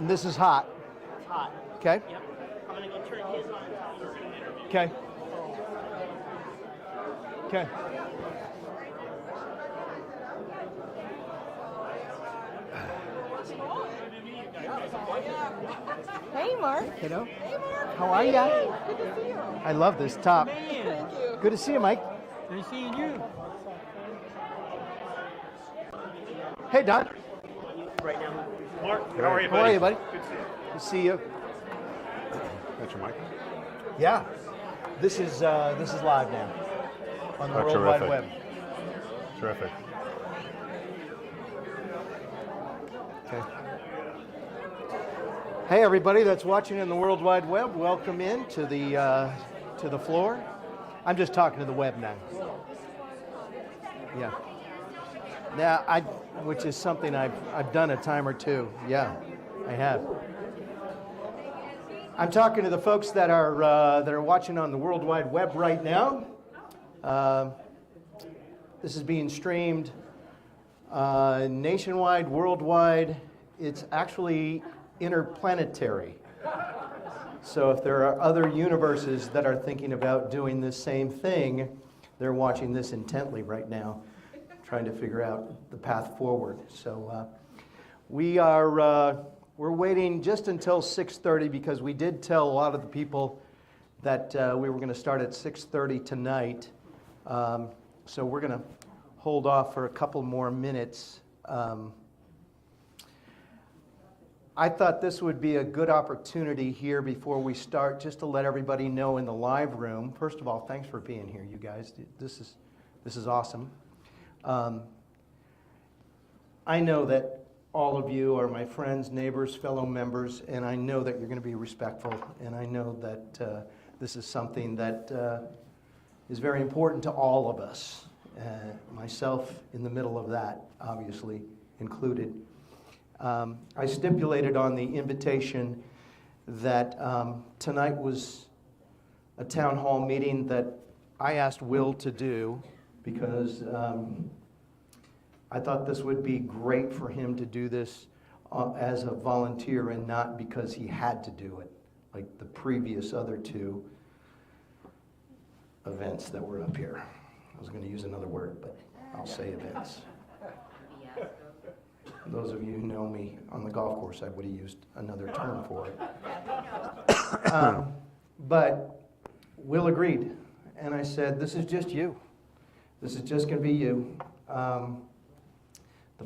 And this is hot. It's hot. Okay. Yep. I'm going to go turn his on until you see him. Okay. Okay. Hey, Mark. Hello. Hey, Mark. How are you? Good to see you. I love this top. Thank you. Good to see you, Mike. Nice seeing you. Hey, Don. Right now. Mark, how are you, buddy? How are you, buddy? Good to see you. Good to see you. That's your mic? Yeah. This is live now on the World Wide terrific. Web. Terrific. Okay. Hey, everybody that's watching in the World Wide Web, welcome in to the floor. I'm just talking to the web now. Yeah. Now, which is something I've done a time or two. Yeah, I have. I'm talking to the folks that are watching on the World Wide Web right now. This is being streamed nationwide, worldwide. It's actually interplanetary. So if there are other universes that are thinking about doing this same thing, they're watching this intently right now, trying to figure out the path forward. So we're waiting just until 6:30 because we did tell a lot of the people that we were going to start at 6:30 tonight. So we're going to hold off for a couple more minutes. I thought this would be a good opportunity here before we start, just to let everybody know in the live room. First of all, thanks for being here, you guys. This is awesome. I know that all of you are my friends, neighbors, fellow members, and I know that you're going to be respectful, and I know that this is something that is very important to all of us, myself in the middle of that, obviously included. I stipulated on the invitation that tonight was a town hall meeting that I asked Will to do because I thought this would be great for him to do this as a volunteer and not because he had to do it, like the previous other two events that were up here. I was going to use another word, but I'll say events. Those of you who know me on the golf course, I would have used another term for it. But Will agreed, and I said, this is just you. This is just going to be you. The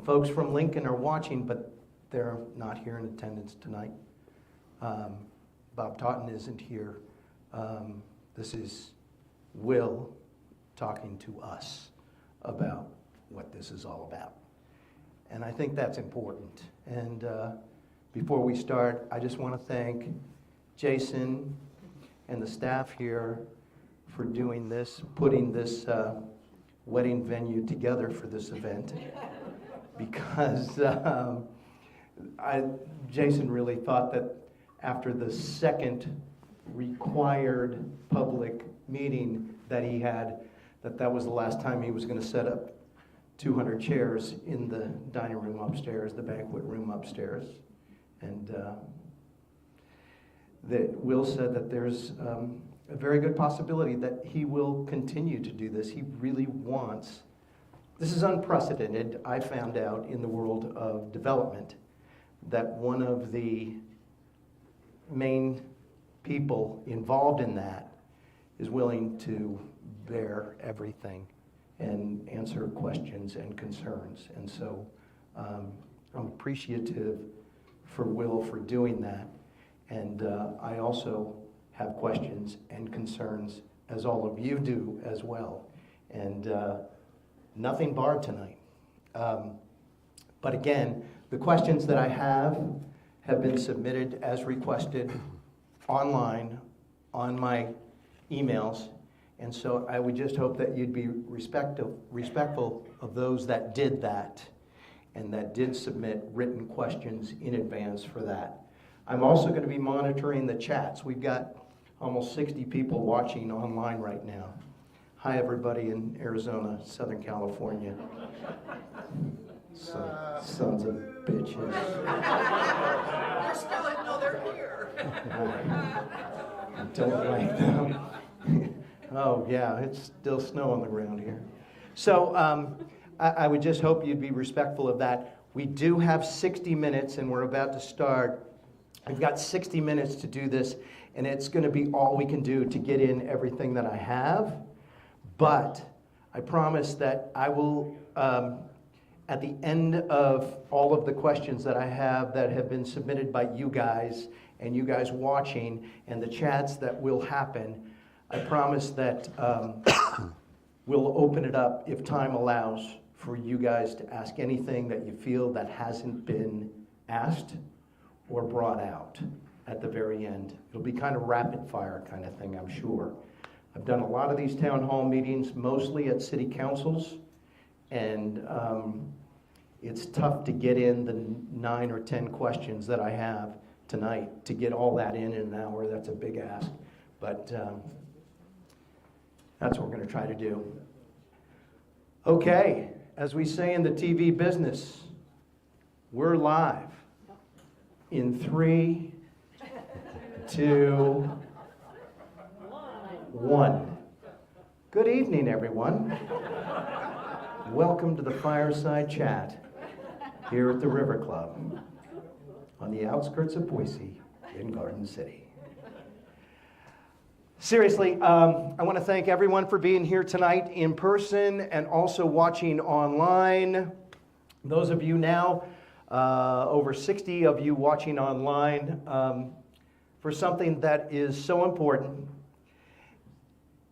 folks from Lincoln are watching, but they're not here in attendance tonight. Bob Totten isn't here. This is Will talking to us about what this is all about. And I think that's important. And before we start, I just want to thank Jason and the staff here for doing this, putting this wedding venue together for this event. Because Jason really thought that after the second required public meeting that he had, that was the last time he was going to set up 200 chairs in the dining room upstairs, the banquet room upstairs. And that Will said that there's a very good possibility that he will continue to do this. He really wants. This is unprecedented, I found out, in the world of development, that one of the main people involved in that is willing to bear everything and answer questions and concerns. And so I'm appreciative for Will for doing that. And I also have questions and concerns, as all of you do as well. And nothing barred tonight. But again, the questions that I have been submitted as requested online on my emails. And so I would just hope that you'd be respectful of those that did that and that did submit written questions in advance for that. I'm also going to be monitoring the chats. We've got almost 60 people watching online right now. Hi, everybody in Arizona, Southern California. Sons of bitches. You still didn't know they're here. I don't like them. Oh, yeah, it's still snow on the ground here. So I would just hope you'd be respectful of that. We do have 60 minutes, and we're about to start. We've got 60 minutes to do this, and it's going to be all we can do to get in everything that I have. But I promise that I will, at the end of all of the questions that I have that have been submitted by you guys and you guys watching and the chats that will happen, I promise that we'll open it up, if time allows, for you guys to ask anything that you feel that hasn't been asked or brought out at the very end. It'll be kind of rapid fire kind of thing, I'm sure. I've done a lot of these town hall meetings, mostly at city councils, and it's tough to get in the 9 or 10 questions that I have tonight. To get all that in an hour, that's a big ask, but that's what we're going to try to do. Okay, as we say in the TV business, we're live in 3, 2, 1. Good evening, everyone. Welcome to the Fireside Chat here at the River Club on the outskirts of Boise in Garden City. Seriously, I want to thank everyone for being here tonight in person and also watching online. Those of you now, over 60 of you watching online, for something that is so important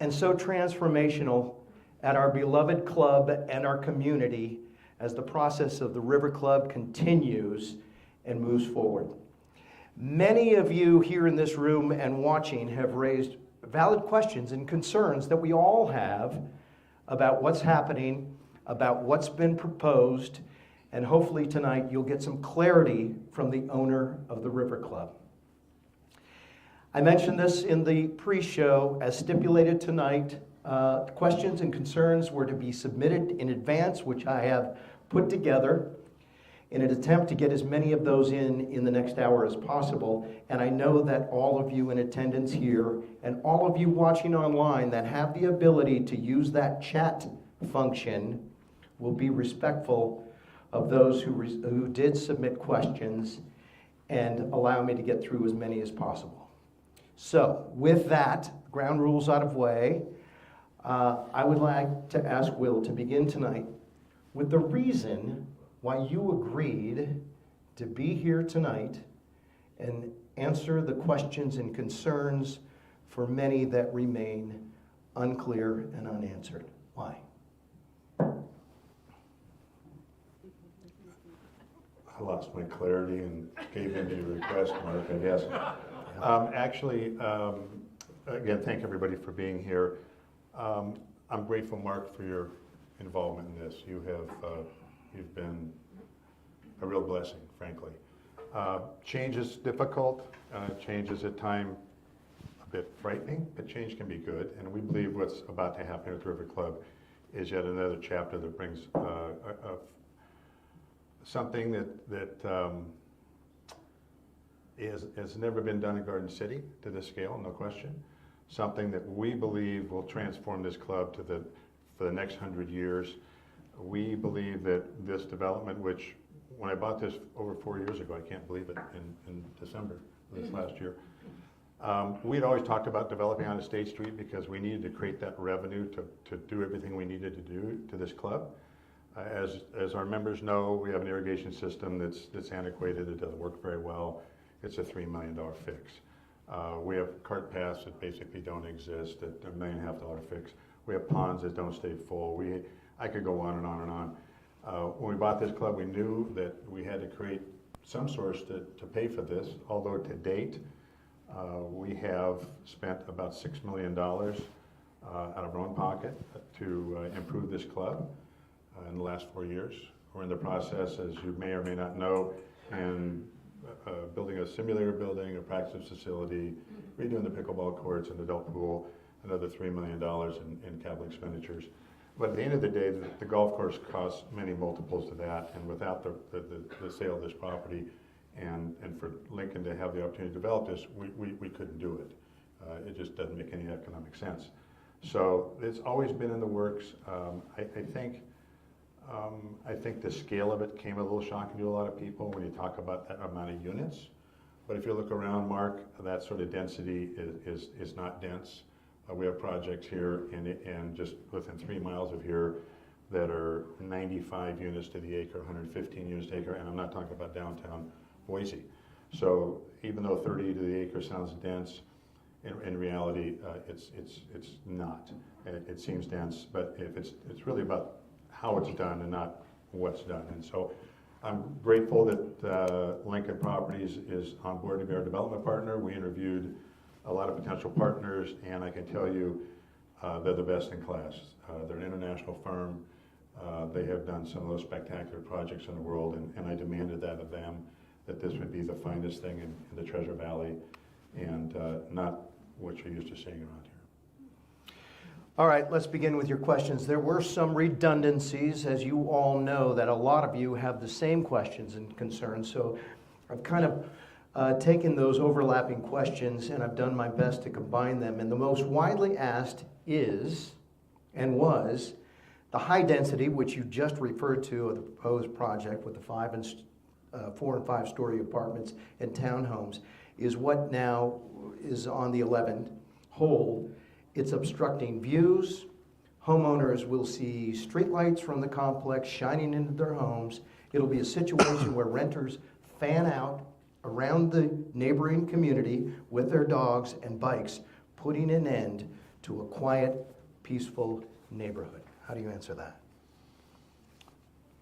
and so transformational at our beloved club and our community as the process of the River Club continues and moves forward. Many of you here in this room and watching have raised valid questions and concerns that we all have about what's happening, about what's been proposed, and hopefully tonight you'll get some clarity from the owner of the River Club. I mentioned this in the pre-show. As stipulated tonight, questions and concerns were to be submitted in advance, which I have put together in an attempt to get as many of those in the next hour as possible. And I know that all of you in attendance here and all of you watching online that have the ability to use that chat function will be respectful of those who did submit questions and allow me to get through as many as possible. So with that, ground rules out of way, I would like to ask Will to begin tonight with the reason why you agreed to be here tonight and answer the questions and concerns for many that remain unclear and unanswered. Why? I lost my clarity and gave in to your request, Mark, I guess. Again, thank everybody for being here. I'm grateful, Mark, for your involvement in this. You've been a real blessing, frankly. Change is difficult. Change is at times a bit frightening, but change can be good. And we believe what's about to happen at the River Club is yet another chapter that brings something that has never been done in Garden City to this scale, no question. Something that we believe will transform this club for the next 100 years. We believe that this development, which when I bought this over 4 years ago, I can't believe it, in December of this last year, we'd always talked about developing on State Street because we needed to create that revenue to do everything we needed to do to this club. As our members know, we have an irrigation system that's antiquated. It doesn't work very well. It's a $3 million fix. We have cart paths that basically don't exist, that are $1.5 million fix. We have ponds that don't stay full. I could go on and on and on. When we bought this club, we knew that we had to create some source to pay for this, although to date, we have spent about $6 million out of our own pocket to improve this club in the last 4 years. We're in the process, as you may or may not know, and building a simulator building, a practice facility, redoing the pickleball courts and adult pool, another $3 million in capital expenditures. But at the end of the day, the golf course costs many multiples to that, and without the sale of this property and for Lincoln to have the opportunity to develop this, we couldn't do it. It just doesn't make any economic sense. So it's always been in the works. I think the scale of it came a little shocking to a lot of people when you talk about that amount of units. But if you look around, Mark, that sort of density is not dense. We have projects here and just within 3 miles of here that are 95 units to the acre, 115 units to the acre, and I'm not talking about downtown Boise. So even though 30 to the acre sounds dense, in reality, it's not. It seems dense, but if it's really about how it's done and not what's done. And so I'm grateful that Lincoln Properties is on board to be our development partner. We interviewed a lot of potential partners, and I can tell you they're the best in class. They're an international firm. They have done some of those spectacular projects in the world, and I demanded that of them, that this would be the finest thing in the Treasure Valley and not what you're used to seeing around here. All right, let's begin with your questions. There were some redundancies, as you all know, that a lot of you have the same questions and concerns. So I've kind of taken those overlapping questions and I've done my best to combine them. And the most widely asked is and was the high density, which you just referred to, of the proposed project with the 4 and 5 story apartments and townhomes, is what now is on the 11th hole. It's obstructing views. Homeowners will see streetlights from the complex shining into their homes. It'll be a situation where renters fan out around the neighboring community with their dogs and bikes, putting an end to a quiet, peaceful neighborhood. How do you answer that?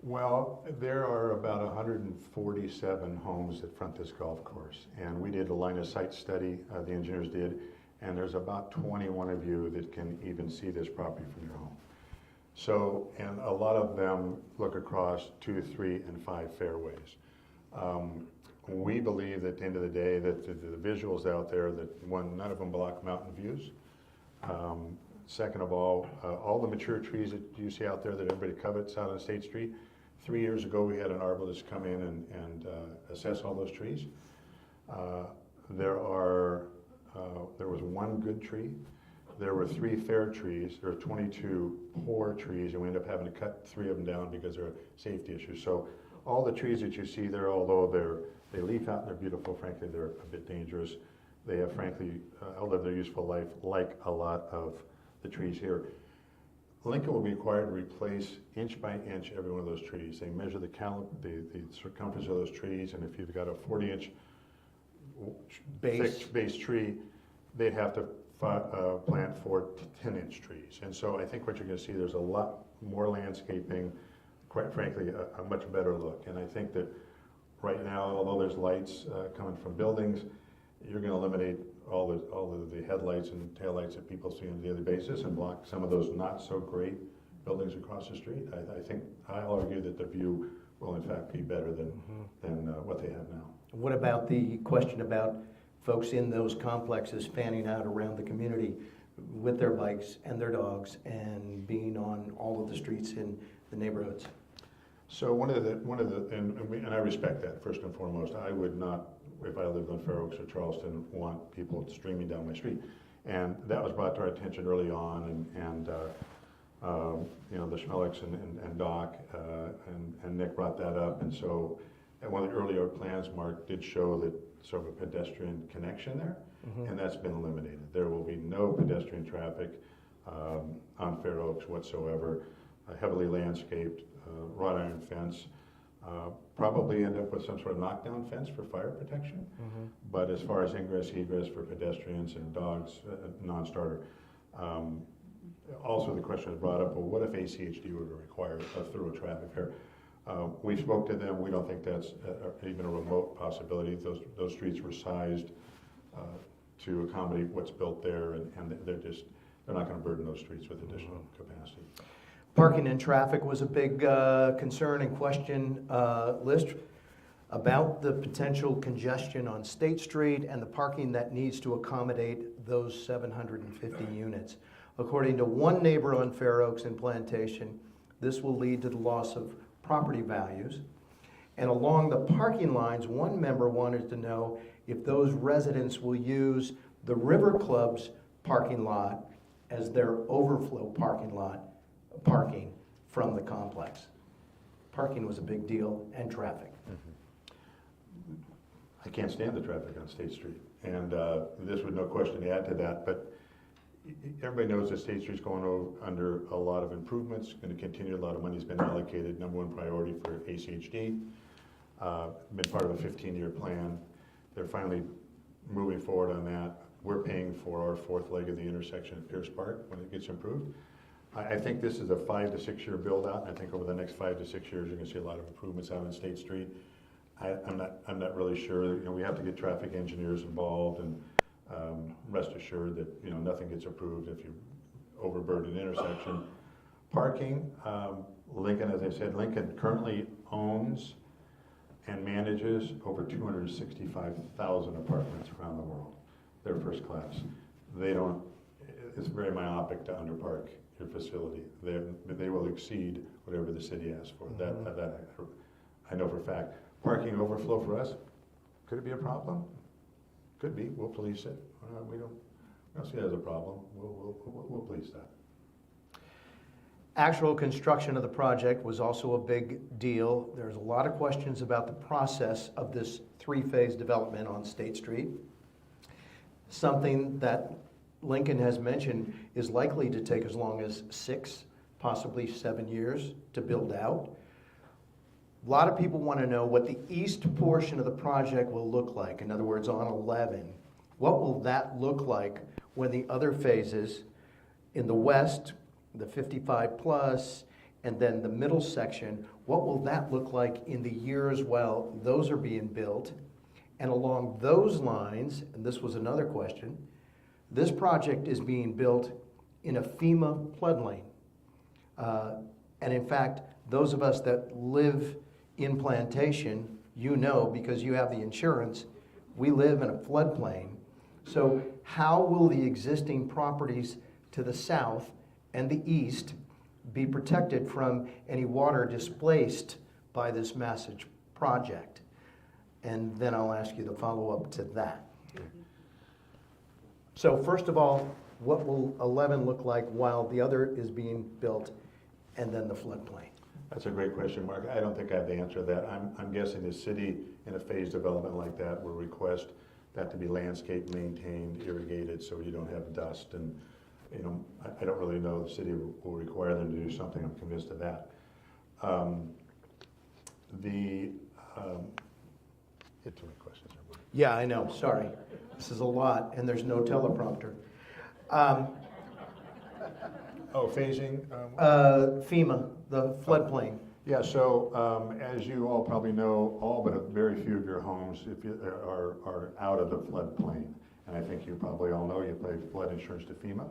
Well, there are about 147 homes that front this golf course, and we did a line of sight study, the engineers did, and there's about 21 of you that can even see this property from your home. So, and a lot of them look across 2, 3, and 5 fairways. We believe that at the end of the day that the visuals out there, that one, none of them block mountain views. Second of all the mature trees that you see out there that everybody covets out on State Street, 3 years ago we had an arborist come in and assess all those trees. There was 1 good tree. There were 3 fair trees. There were 22 poor trees, and we ended up having to cut 3 of them down because there are safety issues. So all the trees that you see there, although they leaf out and they're beautiful, frankly, they're a bit dangerous. They have, frankly, outlived their useful life, like a lot of the trees here. Lincoln will be required to replace inch by inch every one of those trees. They measure the circumference of those trees, and if you've got a 40-inch base tree, they'd have to plant 4 10-inch trees. And so I think what you're going to see, there's a lot more landscaping, quite frankly, a much better look. And I think that right now, although there's lights coming from buildings, you're going to eliminate all of the headlights and taillights that people see on a daily basis and block some of those not so great buildings across the street. I think I'll argue that the view will in fact be better than what they have now. What about the question about folks in those complexes fanning out around the community with their bikes and their dogs and being on all of the streets in the neighborhoods? So and I respect that first and foremost. I would not, if I lived on Fair Oaks or Charleston, want people streaming down my street, and that was brought to our attention early on, and the Schmellicks and Doc and Nick brought that up, and so at one of the earlier plans, Mark did show that sort of a pedestrian connection there, and that's been eliminated. There will be no pedestrian traffic on Fair Oaks whatsoever. Heavily landscaped, wrought iron fence. Probably end up with some sort of knockdown fence for fire protection. But as far as ingress, egress for pedestrians and dogs, non-starter. Also the question was brought up, well, what if ACHD were to require a thorough traffic here? We spoke to them. We don't think that's even a remote possibility. Those streets were sized to accommodate what's built there, and they're not going to burden those streets with additional capacity. Parking and traffic was a big concern and question list about the potential congestion on State Street and the parking that needs to accommodate those 750 units. According to one neighbor on Fair Oaks and Plantation, this will lead to the loss of property values. And along the parking lines, one member wanted to know if those residents will use the River Club's parking lot as their overflow parking lot, parking from the complex. Parking was a big deal, and traffic. I can't stand the traffic on State Street, and this would no question add to that, but everybody knows that State Street's going under a lot of improvements, going to continue. A lot of money's been allocated, number one priority for ACHD, been part of a 15-year plan. They're finally moving forward on that. We're paying for our fourth leg of the intersection at Pierce Park when it gets improved. I think this is a 5 to 6 year build out. I think over the next 5 to 6 years, you're going to see a lot of improvements out on State Street. I'm not really sure. You know, we have to get traffic engineers involved, and rest assured that, you know, nothing gets approved if you overburden an intersection. Parking, Lincoln, as I said, Lincoln currently owns and manages over 265,000 apartments around the world. They're first class. They don't. It's very myopic to underpark your facility. They will exceed whatever the city asks for. That I know for a fact. Parking overflow for us, could it be a problem? Could be. We'll police it. We don't see it as a problem. We'll police that. Actual construction of the project was also a big deal. There's a lot of questions about the process of this three-phase development on State Street. Something that Lincoln has mentioned is likely to take as long as 6, possibly 7 years to build out. A lot of people want to know what the east portion of the project will look like. In other words, on 11. What will that look like when the other phases in the west, the 55 plus, and then the middle section, what will that look like in the years while those are being built? And along those lines, and this was another question, this project is being built in a FEMA floodplain. And in fact, those of us that live in Plantation, you know, because you have the insurance, we live in a floodplain. So how will the existing properties to the south and the east be protected from any water displaced by this massive project? And then I'll ask you the follow-up to that. So first of all, what will 11 look like while the other is being built, and then the floodplain? That's a great question, Mark. I don't think I have the answer to that. I'm guessing the city in a phase development like that will request that to be landscape maintained, irrigated, so you don't have dust. And, you know, I don't really know if the city will require them to do something. I'm convinced of that. Hit too many questions there, Mark. Yeah, I know, sorry. This is a lot, and there's no teleprompter. Phasing? FEMA, the floodplain. Yeah, so as you all probably know, all but very few of your homes are out of the floodplain. And I think you probably all know you pay flood insurance to FEMA.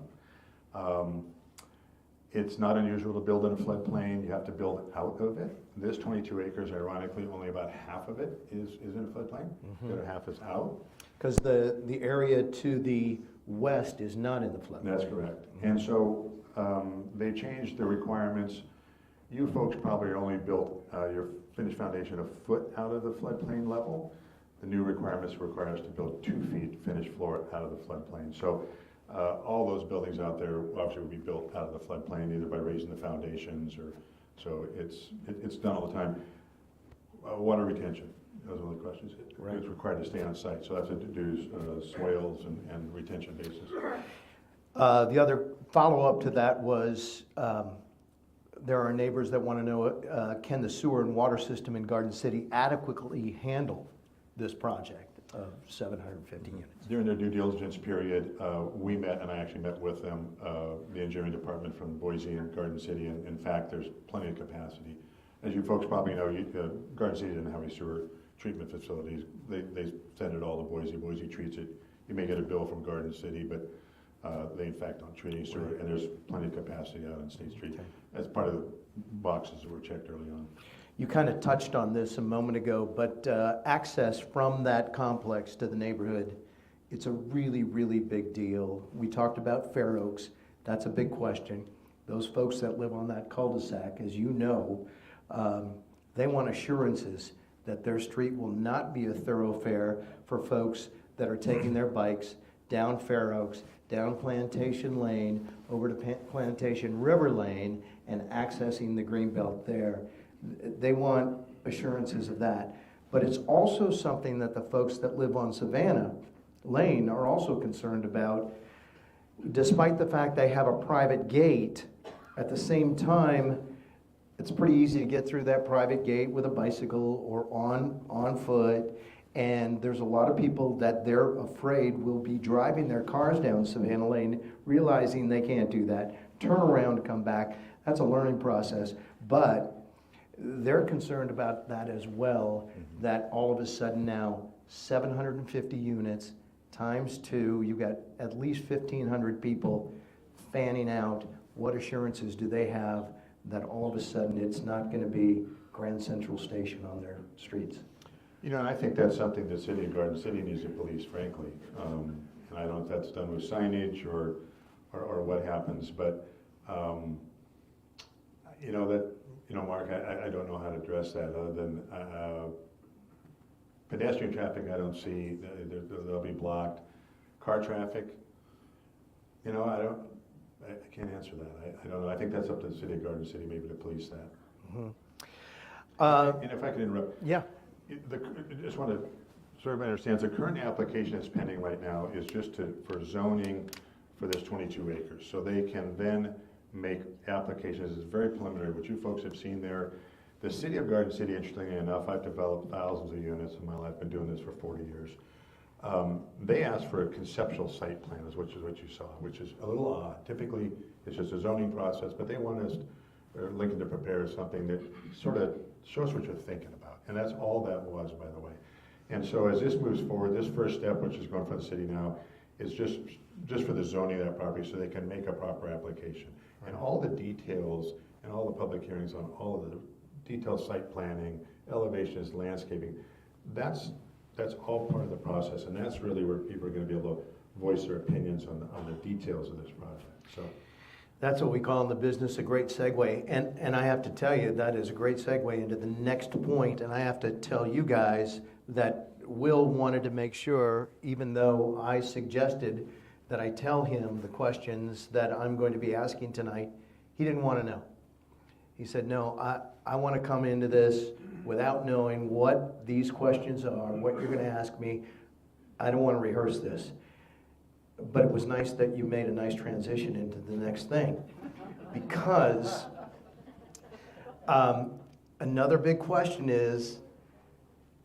It's not unusual to build in a floodplain. You have to build out of it. This 22 acres, ironically, only about half of it is in a floodplain. The other half is out. Because the area to the west is not in the floodplain. That's correct. And so they changed the requirements. You folks probably only built your finished foundation a foot out of the floodplain level. The new requirements require us to build 2 feet finished floor out of the floodplain. So all those buildings out there obviously will be built out of the floodplain, either by raising the foundations or, so it's done all the time. Water retention, those are the questions. Right. It's required to stay on site, so that's to do swales and retention bases. The other follow-up to that was there are neighbors that want to know, can the sewer and water system in Garden City adequately handle this project of 750 units? During their due diligence period, we met, and I actually met with them, the engineering department from Boise and Garden City, and in fact, there's plenty of capacity. As you folks probably know, Garden City didn't have any sewer treatment facilities. They send it all to Boise. Boise treats it. You may get a bill from Garden City, but they in fact don't treat any sewer, and there's plenty of capacity out on State Street. Okay. That's part of the boxes that were checked early on. You kind of touched on this a moment ago, but access from that complex to the neighborhood, it's a really, really big deal. We talked about Fair Oaks. That's a big question. Those folks that live on that cul-de-sac, as you know, they want assurances that their street will not be a thoroughfare for folks that are taking their bikes down Fair Oaks, down Plantation Lane, over to Plantation River Lane, and accessing the greenbelt there. They want assurances of that. But it's also something that the folks that live on Savannah Lane are also concerned about. Despite the fact they have a private gate, at the same time, it's pretty easy to get through that private gate with a bicycle or on foot. And there's a lot of people that they're afraid will be driving their cars down Savannah Lane, realizing they can't do that, turn around, come back. That's a learning process. But they're concerned about that as well, that all of a sudden now 750 units times 2, you've got at least 1,500 people fanning out. What assurances do they have that all of a sudden it's not going to be Grand Central Station on their streets? You know, and I think that's something the city of Garden City needs to police, frankly. And I don't know if that's done with signage or what happens, but Mark, I don't know how to address that other than pedestrian traffic. I don't see they'll be blocked. Car traffic, I can't answer that. I don't know. I think that's up to the city of Garden City maybe to police that. Mm-hmm. And if I could interrupt. Yeah. I just want to, so everybody understands, the current application that's pending right now is just for zoning for this 22 acres. So they can then make applications. It's very preliminary. What you folks have seen there, the city of Garden City, interestingly enough, I've developed thousands of units in my life. I've been doing this for 40 years. They asked for a conceptual site plan, which is what you saw, which is a little odd. Typically, it's just a zoning process, but they want us, Lincoln, to prepare something that sort of shows what you're thinking about. And that's all that was, by the way. And so as this moves forward, this first step, which is going for the city now, is just for the zoning of that property so they can make a proper application. And all the details and all the public hearings on all of the detailed site planning, elevations, landscaping, that's all part of the process. And that's really where people are going to be able to voice their opinions on the details of this project. So. That's what we call in the business a great segue. And I have to tell you, that is a great segue into the next point. And I have to tell you guys that Will wanted to make sure, even though I suggested that I tell him the questions that I'm going to be asking tonight, he didn't want to know. He said, no, I want to come into this without knowing what these questions are, what you're going to ask me. I don't want to rehearse this. But it was nice that you made a nice transition into the next thing, because another big question is,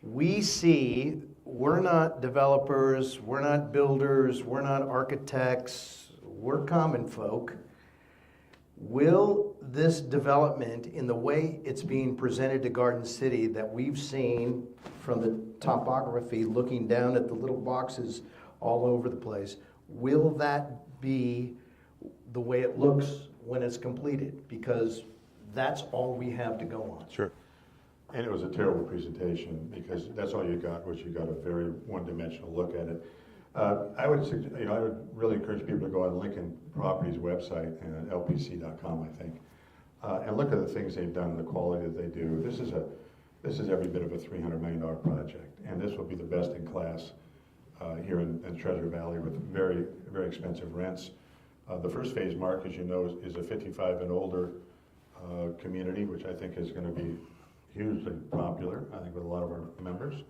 we're not developers, we're not builders, we're not architects, we're common folk. Will this development, in the way it's being presented to Garden City that we've seen from the topography, looking down at the little boxes all over the place, will that be the way it looks when it's completed? Because that's all we have to go on. Sure. And it was a terrible presentation because that's all you got, was you got a very one-dimensional look at it. I would really encourage people to go on Lincoln Properties website and lpc.com, I think, and look at the things they've done, the quality that they do. This is every bit of a $300 million project, and this will be the best in class here in Treasure Valley with very, very expensive rents. The first phase, Mark, as you know, is a 55 and older community, which I think is going to be hugely popular, I think, with a lot of our members,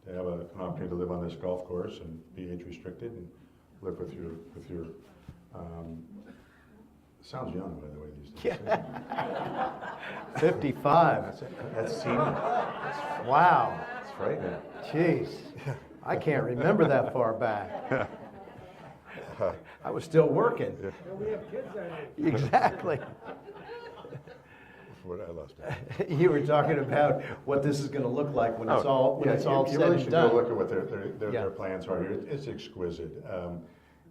to have an opportunity to live on this golf course and be age restricted and live with your sounds young, by the way, these days. Yeah. 55. That's senior. Wow. That's frightening. Jeez. I can't remember that far back. I was still working. Yeah. We have kids that age. Exactly. What I lost that. You were talking about what this is going to look like when it's all you said really and should done. go look at what their plans are here. It's exquisite,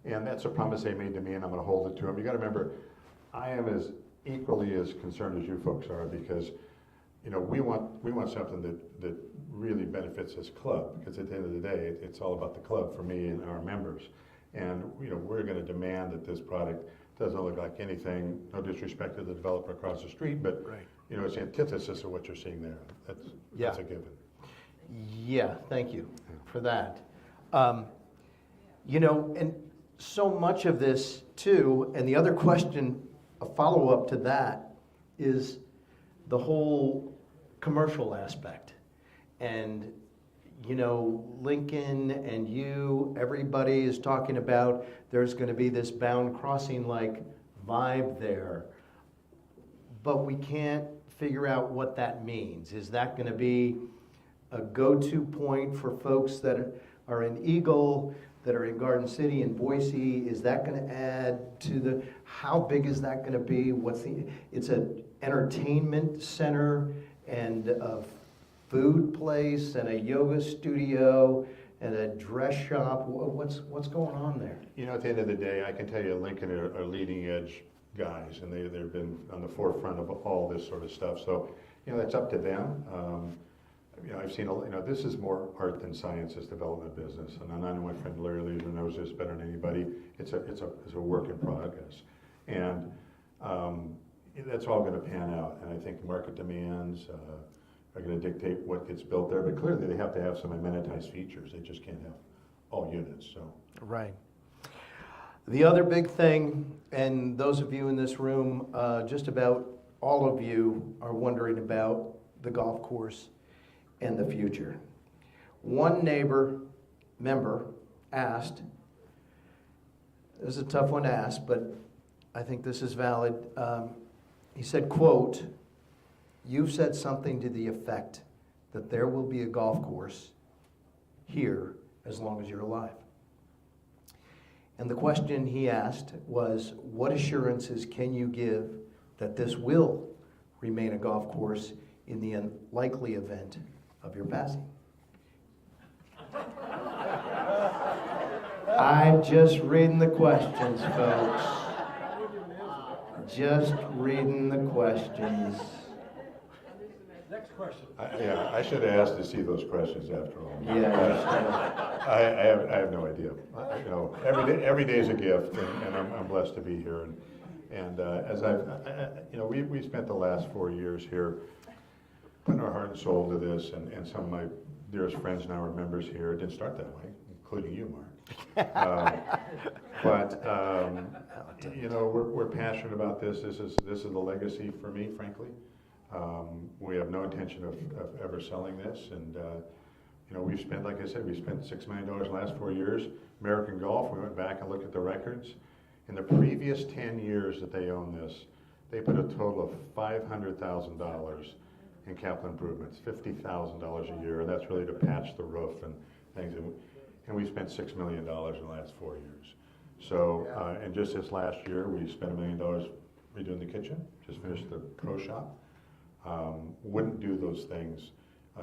and that's a promise they made to me, and I'm going to hold it to them. You got to remember, I am as equally as concerned as you folks are, because we want something that really benefits this club, because at the end of the day, it's all about the club for me and our members. And we're going to demand that this product Doesn't look like anything, no disrespect to the developer across the street, but, Right. you know, it's the antithesis of what you're seeing there. That's a given. Yeah, thank you for that. You know, and so much of this too, and the other question, a follow-up to that, is the whole commercial aspect. And, you know, Lincoln and you, everybody is talking about there's going to be this bound crossing-like vibe there. But we can't figure out what that means. Is that going to be a go-to point for folks that are in Eagle, that are in Garden City and Boise? Is that going to add to the, how big is that going to be? It's an entertainment center and a food place and a yoga studio and a dress shop. What's going on there? You know, at the end of the day, I can tell you Lincoln are leading edge guys, and they've been on the forefront of all this sort of stuff. So, you know, that's up to them. You know, I've seen, you know, this is more art than science, this development business. And I know my friend Larry Leader knows this better than anybody. It's a work in progress. And that's all going to pan out. And I think market demands are going to dictate what gets built there. But clearly they have to have some amenitized features. They just can't have all units. So. Right. The other big thing, and those of you in this room, just about all of you are wondering about the golf course and the future. One member asked, this is a tough one to ask, but I think this is valid. He said, quote, "You've said something to the effect that there will be a golf course here as long as you're alive." And the question he asked was, what assurances can you give that this will remain a golf course in the unlikely event of your passing? I'm just reading the questions, folks. Just reading the questions. Next question. Yeah, I should have asked to see those questions after all. Yeah. I have no idea. You know, every day is a gift, and I'm blessed to be here. And as you know, we spent the last 4 years here putting our heart and soul to this, and some of my dearest friends now are members here. It didn't start that way, including you, Mark. You know, we're passionate about this. This is the legacy for me, frankly. We have no intention of ever selling this, and you know, we've spent, like I said, we spent $6 million the last 4 years. American Golf, we went back and looked at the records. In the previous 10 years that they owned this, they put a total of $500,000 in capital improvements, $50,000 a year, and that's really to patch the roof and things. And we spent $6 million in the last 4 years. So, and just this last year, we spent $1 million redoing the kitchen, just finished the pro shop. Wouldn't do those things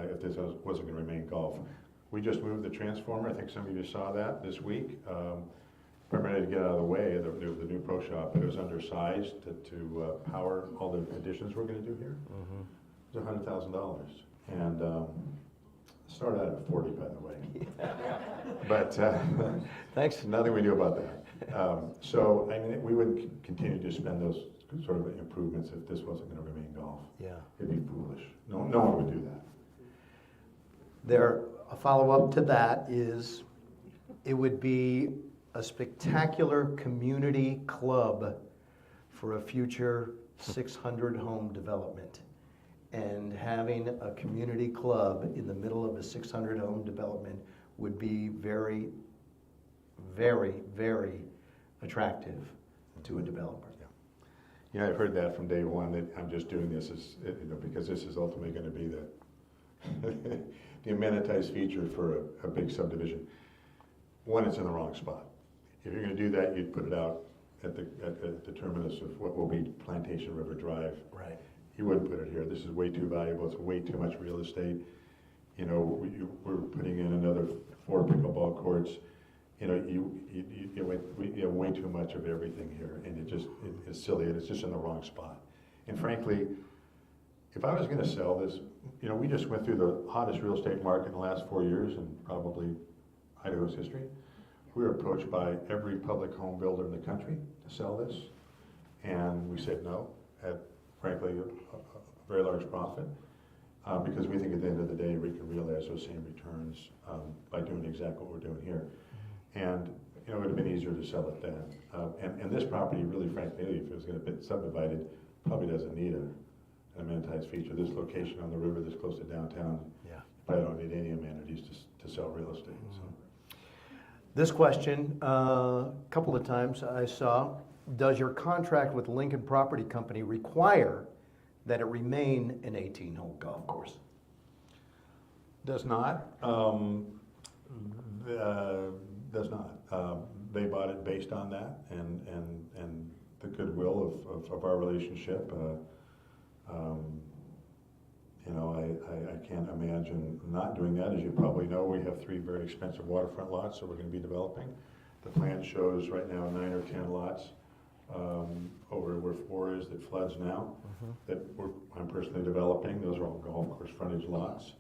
if this wasn't going to remain golf. We just moved the transformer. I think some of you saw that this week. Primarily to get out of the way of the new pro shop, but it was undersized to power all the additions we're going to do here. It was $100,000, and started out at 40, by the way. But Thanks. nothing we do about that. So I mean, we wouldn't continue to spend those sort of improvements if this wasn't going to remain golf. Yeah. It'd be foolish. No one would do that. A follow-up to that is, it would be a spectacular community club for a future 600 home development. And having a community club in the middle of a 600 home development would be very, very, very attractive to a developer. Yeah, I've heard that from day one, that I'm just doing this because this is ultimately going to be the amenitized feature for a big subdivision. One, it's in the wrong spot. If you're going to do that, you'd put it out at the terminus of what will be Plantation River Drive. Right. You wouldn't put it here. This is way too valuable. It's way too much real estate. You know, we're putting in another 4 pickleball courts. You know, you have way too much of everything here, and it's silly, and it's just in the wrong spot. And frankly, if I was going to sell this, you know, we just went through the hottest real estate market in the last 4 years, and probably Idaho's history. We were approached by every public home builder in the country to sell this. And we said no, at frankly, a very large profit, because we think at the end of the day, we can realize those same returns by doing exactly what we're doing here. And it would have been easier to sell it then. And this property, really frankly, if it was going to be subdivided, probably doesn't need an amenitized feature. This location on the river, this close to downtown, probably don't need any amenities to sell real estate. So. This question, a couple of times I saw, does your contract with Lincoln Property Company require that it remain an 18-hole golf course? Does not. Does not. They bought it based on that and the goodwill of our relationship. I can't imagine not doing that. As you probably know, we have 3 very expensive waterfront lots that we're going to be developing. The plan shows right now 9 or 10 lots over where 4 is that floods now, that I'm personally developing. Those are all golf course frontage lots.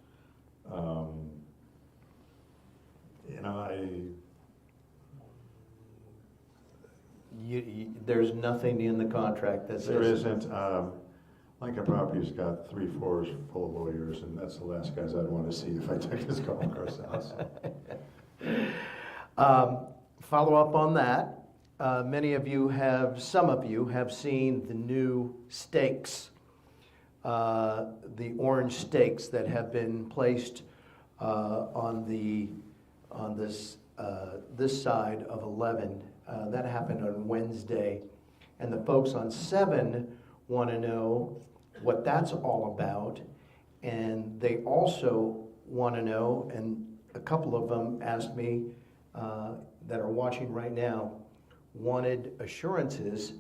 There's nothing in the contract that says... There isn't. Lincoln Property's got 3 floors full of lawyers, and that's the last guys I'd want to see if I took this golf course out. Follow up on that. Some of you have seen the new stakes, the orange stakes that have been placed on this side of 11. That happened on Wednesday, and the folks on 7 want to know what that's all about, and they also want to know, and a couple of them asked me that are watching right now, wanted assurances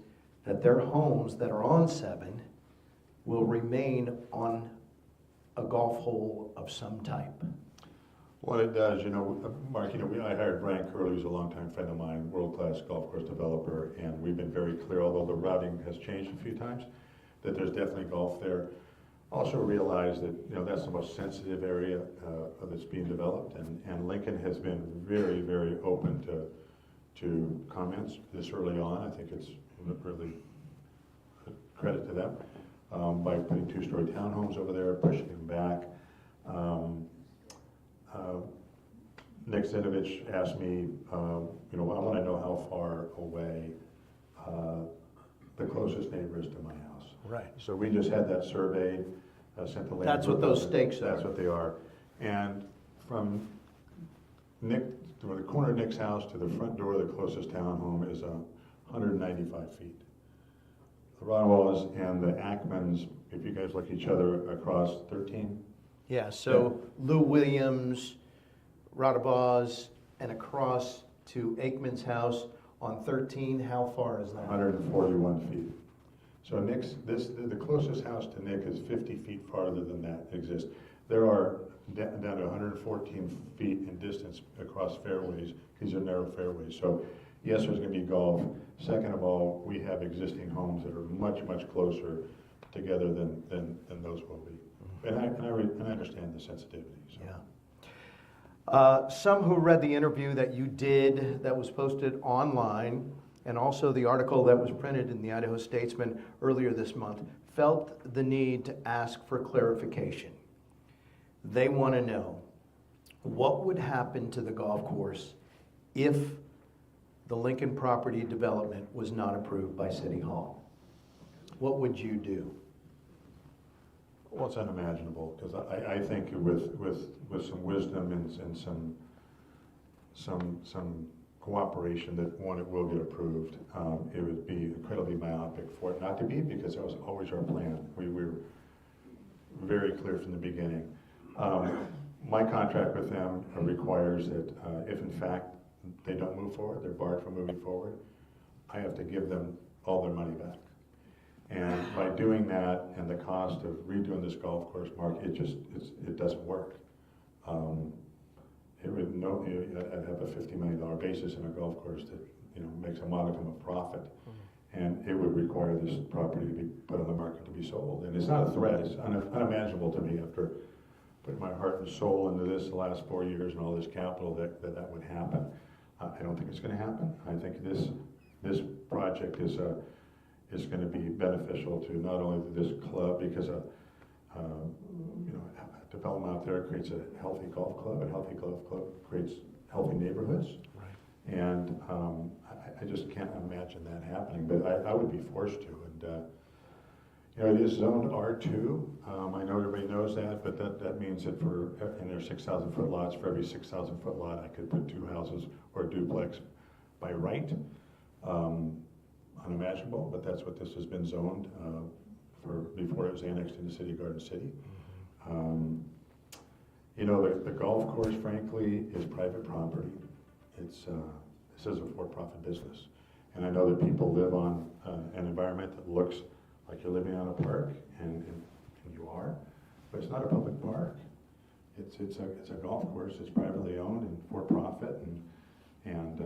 that their homes that are on 7 will remain on a golf hole of some type. What it does, Mark, I hired Brian Curley, who's a longtime friend of mine, world-class golf course developer, and we've been very clear, although the routing has changed a few times, that there's definitely golf there. Also realize that, that's the most sensitive area that's being developed, and Lincoln has been very, very open to comments this early on. I think it's really a credit to them by putting 2-story townhomes over there, pushing them back. Nick Zinovich asked me, I want to know how far away the closest neighbor is to my house. Right. So we just had that surveyed, sent the land. That's what those stakes are. That's what they are. And from the corner of Nick's house to the front door of the closest townhome is 195 feet. The Rodwalls and the Ackmans, if you guys look at each other across 13. Yeah, so Lou Williams, Radabaz, and across to Aikman's house on 13, how far is that? 141 feet. So the closest house to Nick is 50 feet farther than that exists. There are down to 114 feet in distance across fairways. These are narrow fairways. So yes, there's going to be golf. Second of all, we have existing homes that are much, much closer together than those will be. And I understand the sensitivity. So. Yeah. Some who read the interview that you did that was posted online, and also the article that was printed in the Idaho Statesman earlier this month, felt the need to ask for clarification. They want to know what would happen to the golf course if the Lincoln property development was not approved by City Hall. What would you do? Well, it's unimaginable, because I think with some wisdom and some cooperation that it will get approved. It would be incredibly myopic for it not to be, because that was always our plan. We were very clear from the beginning. My contract with them requires that if in fact they don't move forward, they're barred from moving forward, I have to give them all their money back. And by doing that and the cost of redoing this golf course, Mark, it doesn't work. I'd have a $50 million basis in a golf course that makes a modicum of profit, and it would require this property to be put on the market to be sold. And it's not a threat; it's unimaginable to me after putting my heart and soul into this the last 4 years and all this capital that would happen. I don't think it's going to happen. I think this project is is going to be beneficial to not only this club, because development out there creates a healthy golf club, and healthy golf club creates healthy neighborhoods. Right. And I just can't imagine that happening, but I would be forced to. And it is zoned R2. I know everybody knows that, but that means that in their 6,000 foot lots, for every 6,000 foot lot, I could put 2 houses or a duplex by right. Unimaginable, but that's what this has been zoned for before it was annexed into City of Garden City. The golf course, frankly, is private property. This is a for-profit business. And I know that people live on an environment that looks like you're living on a park, and you are, but it's not a public park. It's a golf course. It's privately owned and for-profit, and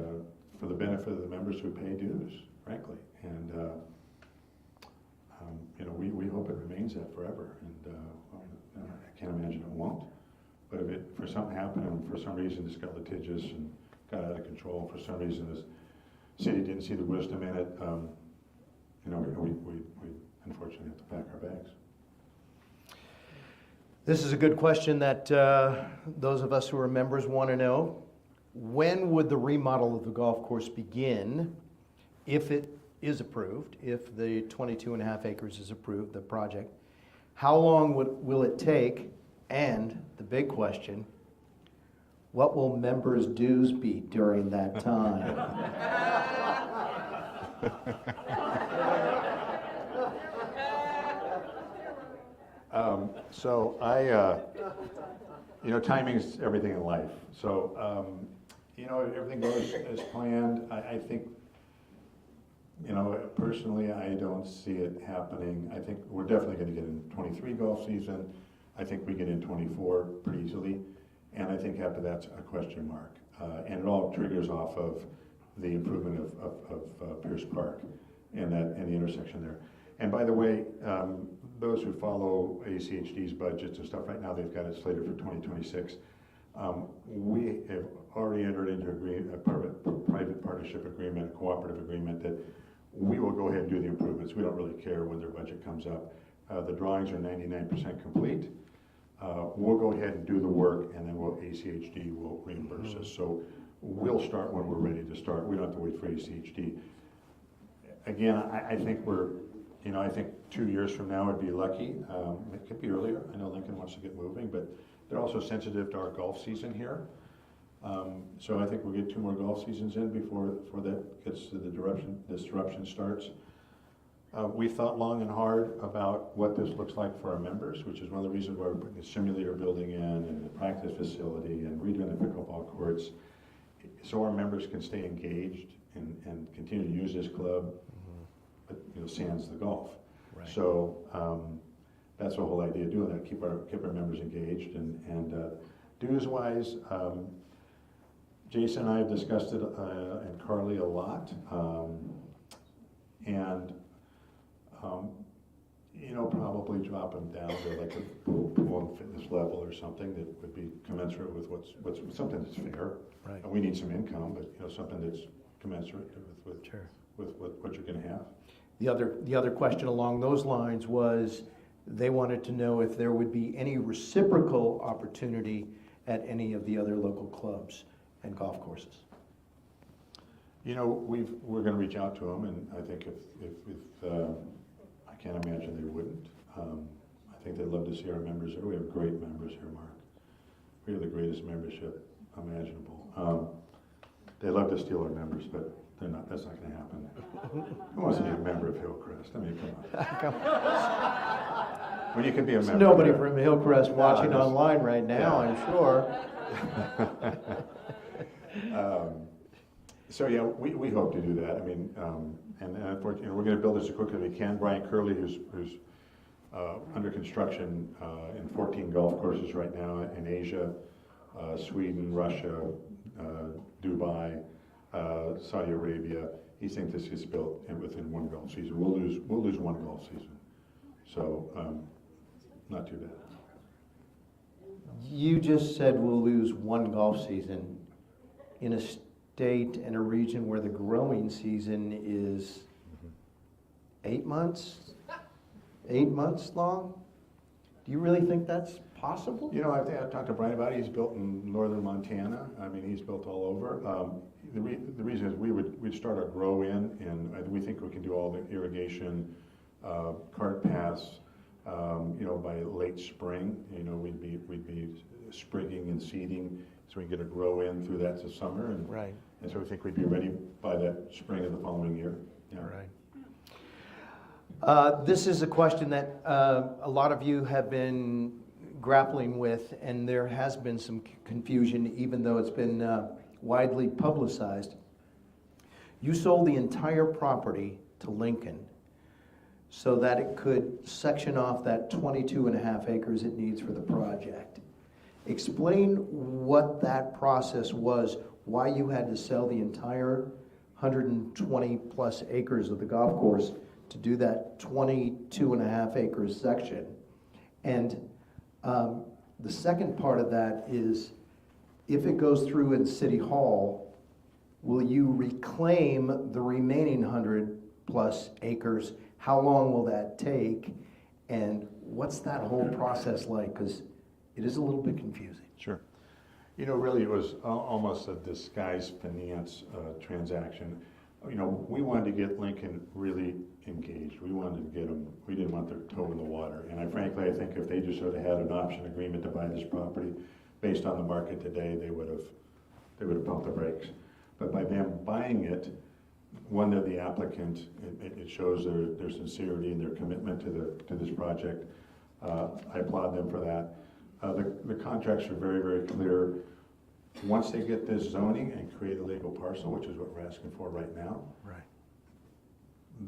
for the benefit of the members who pay dues, frankly. And we hope it remains that forever. And I can't imagine it won't. But if for something happened and for some reason this got litigious and got out of control, for some reason this city didn't see the wisdom in it, we unfortunately have to pack our bags. This is a good question that those of us who are members want to know. When would the remodel of the golf course begin if it is approved, if the 22.5 acres is approved, the project? How long will it take? And the big question, what will members' dues be during that time? Timing's everything in life. So, if everything goes as planned, I think, personally, I don't see it happening. I think we're definitely going to get in 23 golf season. I think we get in 24 pretty easily. And I think after that's a question mark. And it all triggers off of the improvement of Pierce Park and the intersection there. And by the way, those who follow ACHD's budgets and stuff, right now they've got it slated for 2026. We have already entered into a private partnership agreement, a cooperative agreement, that we will go ahead and do the improvements. We don't really care when their budget comes up. The drawings are 99% complete. We'll go ahead and do the work, and then ACHD will reimburse us. So we'll start when we're ready to start. We don't have to wait for ACHD. Again, I think I think 2 years from now would be lucky. It could be earlier. I know Lincoln wants to get moving, but they're also sensitive to our golf season here. So I think we'll get 2 more golf seasons in before that gets to this disruption starts. We thought long and hard about what this looks like for our members, which is one of the reasons why we're putting a simulator building in and a practice facility and redoing the pickleball courts, so our members can stay engaged and continue to use this club, but sans the golf. Right. So that's the whole idea of doing that, keep our members engaged. And dues-wise, Jason and I have discussed it, and Carly, a lot. Probably drop them down to like a pool and fitness level or something that would be commensurate with what's something that's fair. Right. And we need some income, but something that's commensurate with Sure. with what you're going to have. The other question along those lines was they wanted to know if there would be any reciprocal opportunity at any of the other local clubs and golf courses. We're going to reach out to them, and I think if I can't imagine they wouldn't. I think they'd love to see our members there. We have great members here, Mark. We have the greatest membership imaginable. They love to steal our members, but that's not going to happen. Who wants to be a member of Hillcrest? I mean, come on. When you can be a member. Nobody from Hillcrest watching just- online right now, yeah. I'm sure. So yeah, we hope to do that. I mean, and unfortunately, we're going to build this as quickly as we can. Brian Curley, who's under construction in 14 golf courses right now in Asia, Sweden, Russia, Dubai, Saudi Arabia. He thinks this is built within one golf season. We'll lose one golf season, so not too bad. You just said we'll lose one golf season in a state and a region where the growing season is 8 months? 8 months long? Do you really think that's possible? You know, I've talked to Brian about it. He's built in northern Montana. I mean, he's built all over. The reason is we'd start our grow in, and we think we can do all the irrigation, cart paths, you know, by late spring. You know, we'd be sprigging and seeding, so we can get a grow in through that to summer, and Right. and so we think we'd be ready by that spring of the following year. Yeah. Right. This is a question that a lot of you have been grappling with, and there has been some confusion, even though it's been widely publicized. You sold the entire property to Lincoln so that it could section off that 22 and a half acres it needs for the project. Explain what that process was, why you had to sell the entire 120 plus acres of the golf course to do that 22 and a half acres section. And the second part of that is, if it goes through in City Hall, will you reclaim the remaining 100 plus acres? How long will that take? And what's that whole process like? Because it is a little bit confusing. Sure. You know, really, it was almost a disguised finance transaction. You know, we wanted to get Lincoln really engaged. We wanted to get them, we didn't want their toe in the water. And frankly, I think if they just sort of had an option agreement to buy this property, based on the market today, they would have pumped the brakes. But by them buying it, one, they're the applicant. It shows their sincerity and their commitment to this project. I applaud them for that. The contracts are very, very clear. Once they get this zoning and create a legal parcel, which is what we're asking for right now, Right.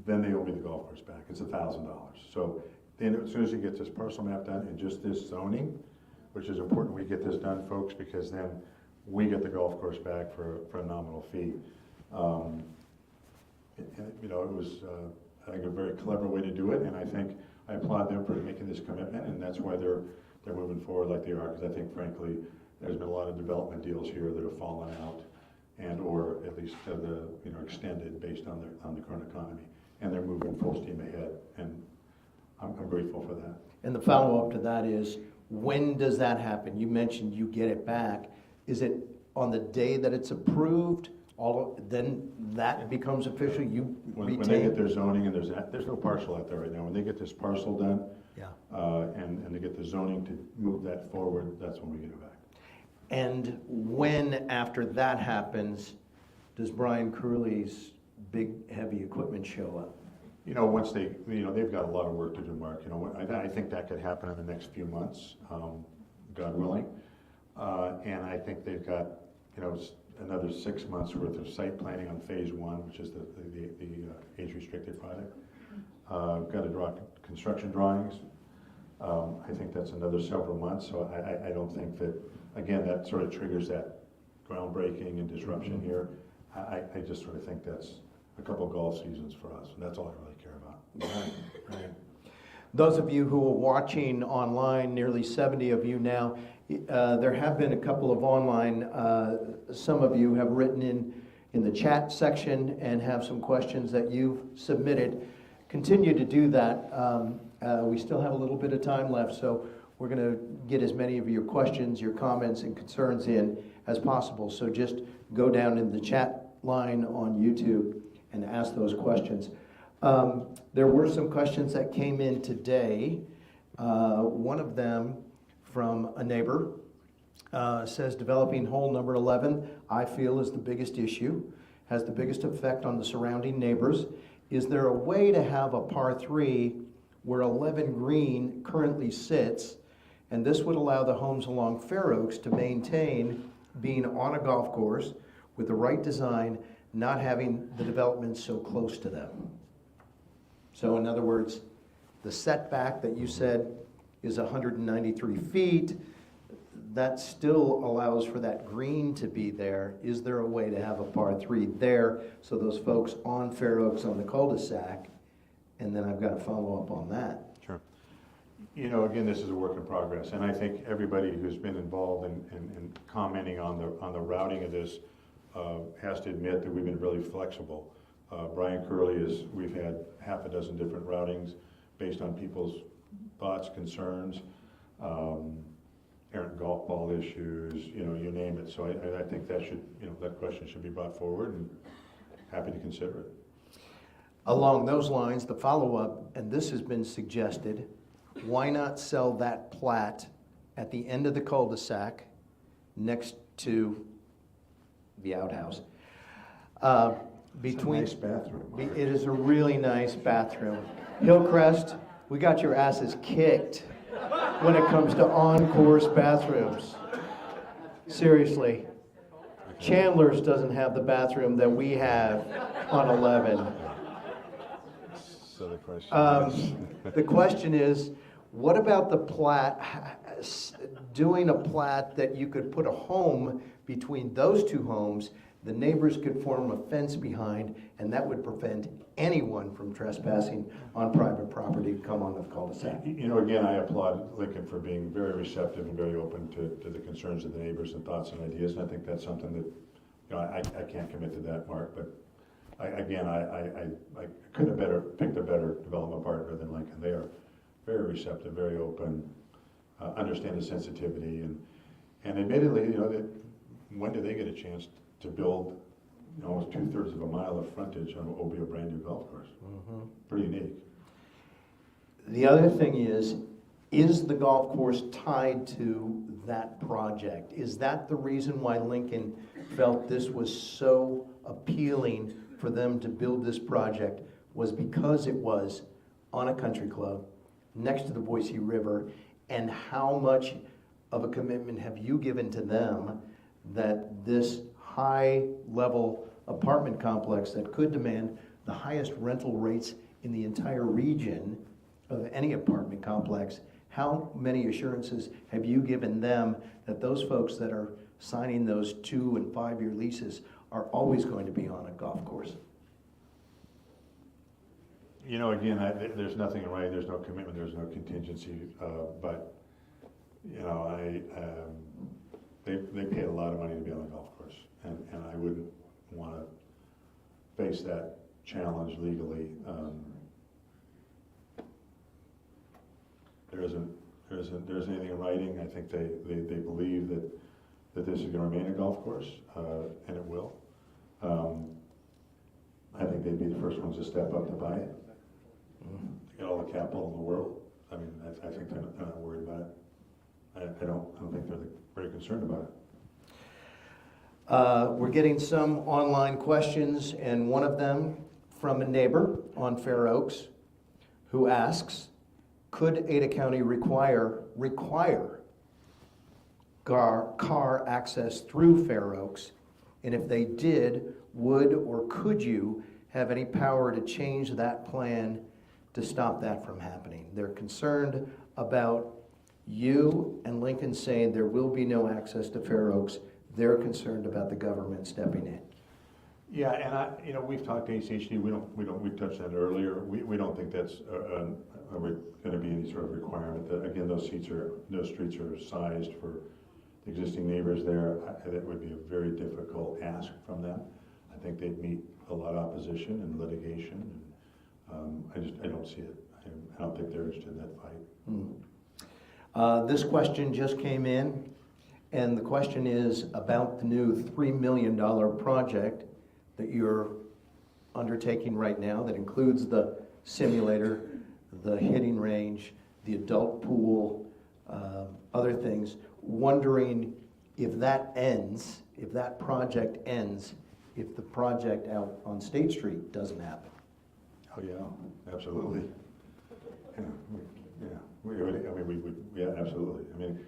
then they owe me the golf course back. It's $1,000. So then as soon as he gets this parcel map done and just this zoning, which is important we get this done, folks, because then we get the golf course back for a nominal fee. You know, it was, I think, a very clever way to do it, and I think I applaud them for making this commitment, and that's why they're moving forward like they are, because I think, frankly, there's been a lot of development deals here that have fallen out, and or at least extended based on the current economy, and they're moving full steam ahead, and I'm grateful for that. And the follow-up to that is, when does that happen? You mentioned you get it back. Is it on the day that it's approved? Then that becomes official? You When they get their zoning, and there's no parcel out there right now. When they get this parcel done, Yeah. and they get the zoning to move that forward, that's when we get it back. And when, after that happens, does Brian Curley's big, heavy equipment show up? You know, once they've got a lot of work to do, Mark. You know, I think that could happen in the next few months, God willing. And I think they've got, another 6 months worth of site planning on phase one, which is the age-restricted project. Got to draw construction drawings. I think that's another several months, so I don't think that, again, that sort of triggers that groundbreaking and disruption here. I just sort of think that's a couple golf seasons for us, and that's all I really care about. Right. Those of you who are watching online, nearly 70 of you now, there have been a couple of online, some of you have written in the chat section and have some questions that you've submitted. Continue to do that. We still have a little bit of time left, so we're going to get as many of your questions, your comments, and concerns in as possible. So just go down in the chat line on YouTube and ask those questions. There were some questions that came in today. One of them from a neighbor says, developing hole number 11, I feel is the biggest issue, has the biggest effect on the surrounding neighbors. Is there a way to have a par 3 where 11 green currently sits, and this would allow the homes along Fair Oaks to maintain being on a golf course with the right design, not having the development so close to them? So in other words, the setback that you said is 193 feet, that still allows for that green to be there. Is there a way to have a par 3 there so those folks on Fair Oaks on the cul-de-sac, and then I've got to follow up on that. Sure. You know, again, this is a work in progress, and I think everybody who's been involved in commenting on the routing of this has to admit that we've been really flexible. Brian Curley we've had half a dozen different routings based on people's thoughts, concerns, errant golf ball issues, you name it. So I think that that question should be brought forward, and happy to consider it. Along those lines, the follow-up, and this has been suggested, why not sell that plat at the end of the cul-de-sac next to the outhouse? Between, It's a nice bathroom. It is a really nice bathroom. Hillcrest, we got your asses kicked when it comes to on-course bathrooms. Seriously. Chandler's doesn't have the bathroom that we have on 11. So the question The question is, what about the plat, doing a plat that you could put a home between those two homes, the neighbors could form a fence behind, and that would prevent anyone from trespassing on private property to come on the cul-de-sac. Again, I applaud Lincoln for being very receptive and very open to the concerns of the neighbors and thoughts and ideas, and I think that's something that, I can't commit to that, Mark, but I couldn't have picked a better development partner than Lincoln. They are very receptive, very open, understand the sensitivity, and admittedly, when do they get a chance to build almost 2/3 of a mile of frontage on what will be a brand new golf course? Pretty unique. The other thing is the golf course tied to that project? Is that the reason why Lincoln felt this was so appealing for them to build this project, was because it was on a country club next to the Boise River? And how much of a commitment have you given to them that this high-level apartment complex that could demand the highest rental rates in the entire region of any apartment complex, how many assurances have you given them that those folks that are signing those 2- and 5-year leases are always going to be on a golf course? Again, there's nothing in writing, there's no commitment, there's no contingency, but, they pay a lot of money to be on a golf course, and I wouldn't want to face that challenge legally. There isn't anything in writing. I think they believe that this is going to remain a golf course, and it will. I think they'd be the first ones to step up to buy it. They got all the capital in the world. I mean, I think they're not worried about it. I don't think they're very concerned about it. We're getting some online questions, and one of them from a neighbor on Fair Oaks who asks, could Ada County require car access through Fair Oaks? And if they did, would or could you have any power to change that plan to stop that from happening? They're concerned about you and Lincoln saying there will be no access to Fair Oaks. They're concerned about the government stepping in. Yeah, and we've talked to ACHD. We touched that earlier. We don't think that's going to be any sort of requirement. Again, those streets are sized for the existing neighbors there. That would be a very difficult ask from them. I think they'd meet a lot of opposition and litigation. And, I don't see it. I don't think they're interested in that fight. This question just came in, and the question is about the new $3 million project that you're undertaking right now that includes the simulator, the hitting range, the adult pool, other things. Wondering if that ends, if that project ends, if the project out on State Street doesn't happen. Oh, yeah, absolutely. Yeah, absolutely. I mean,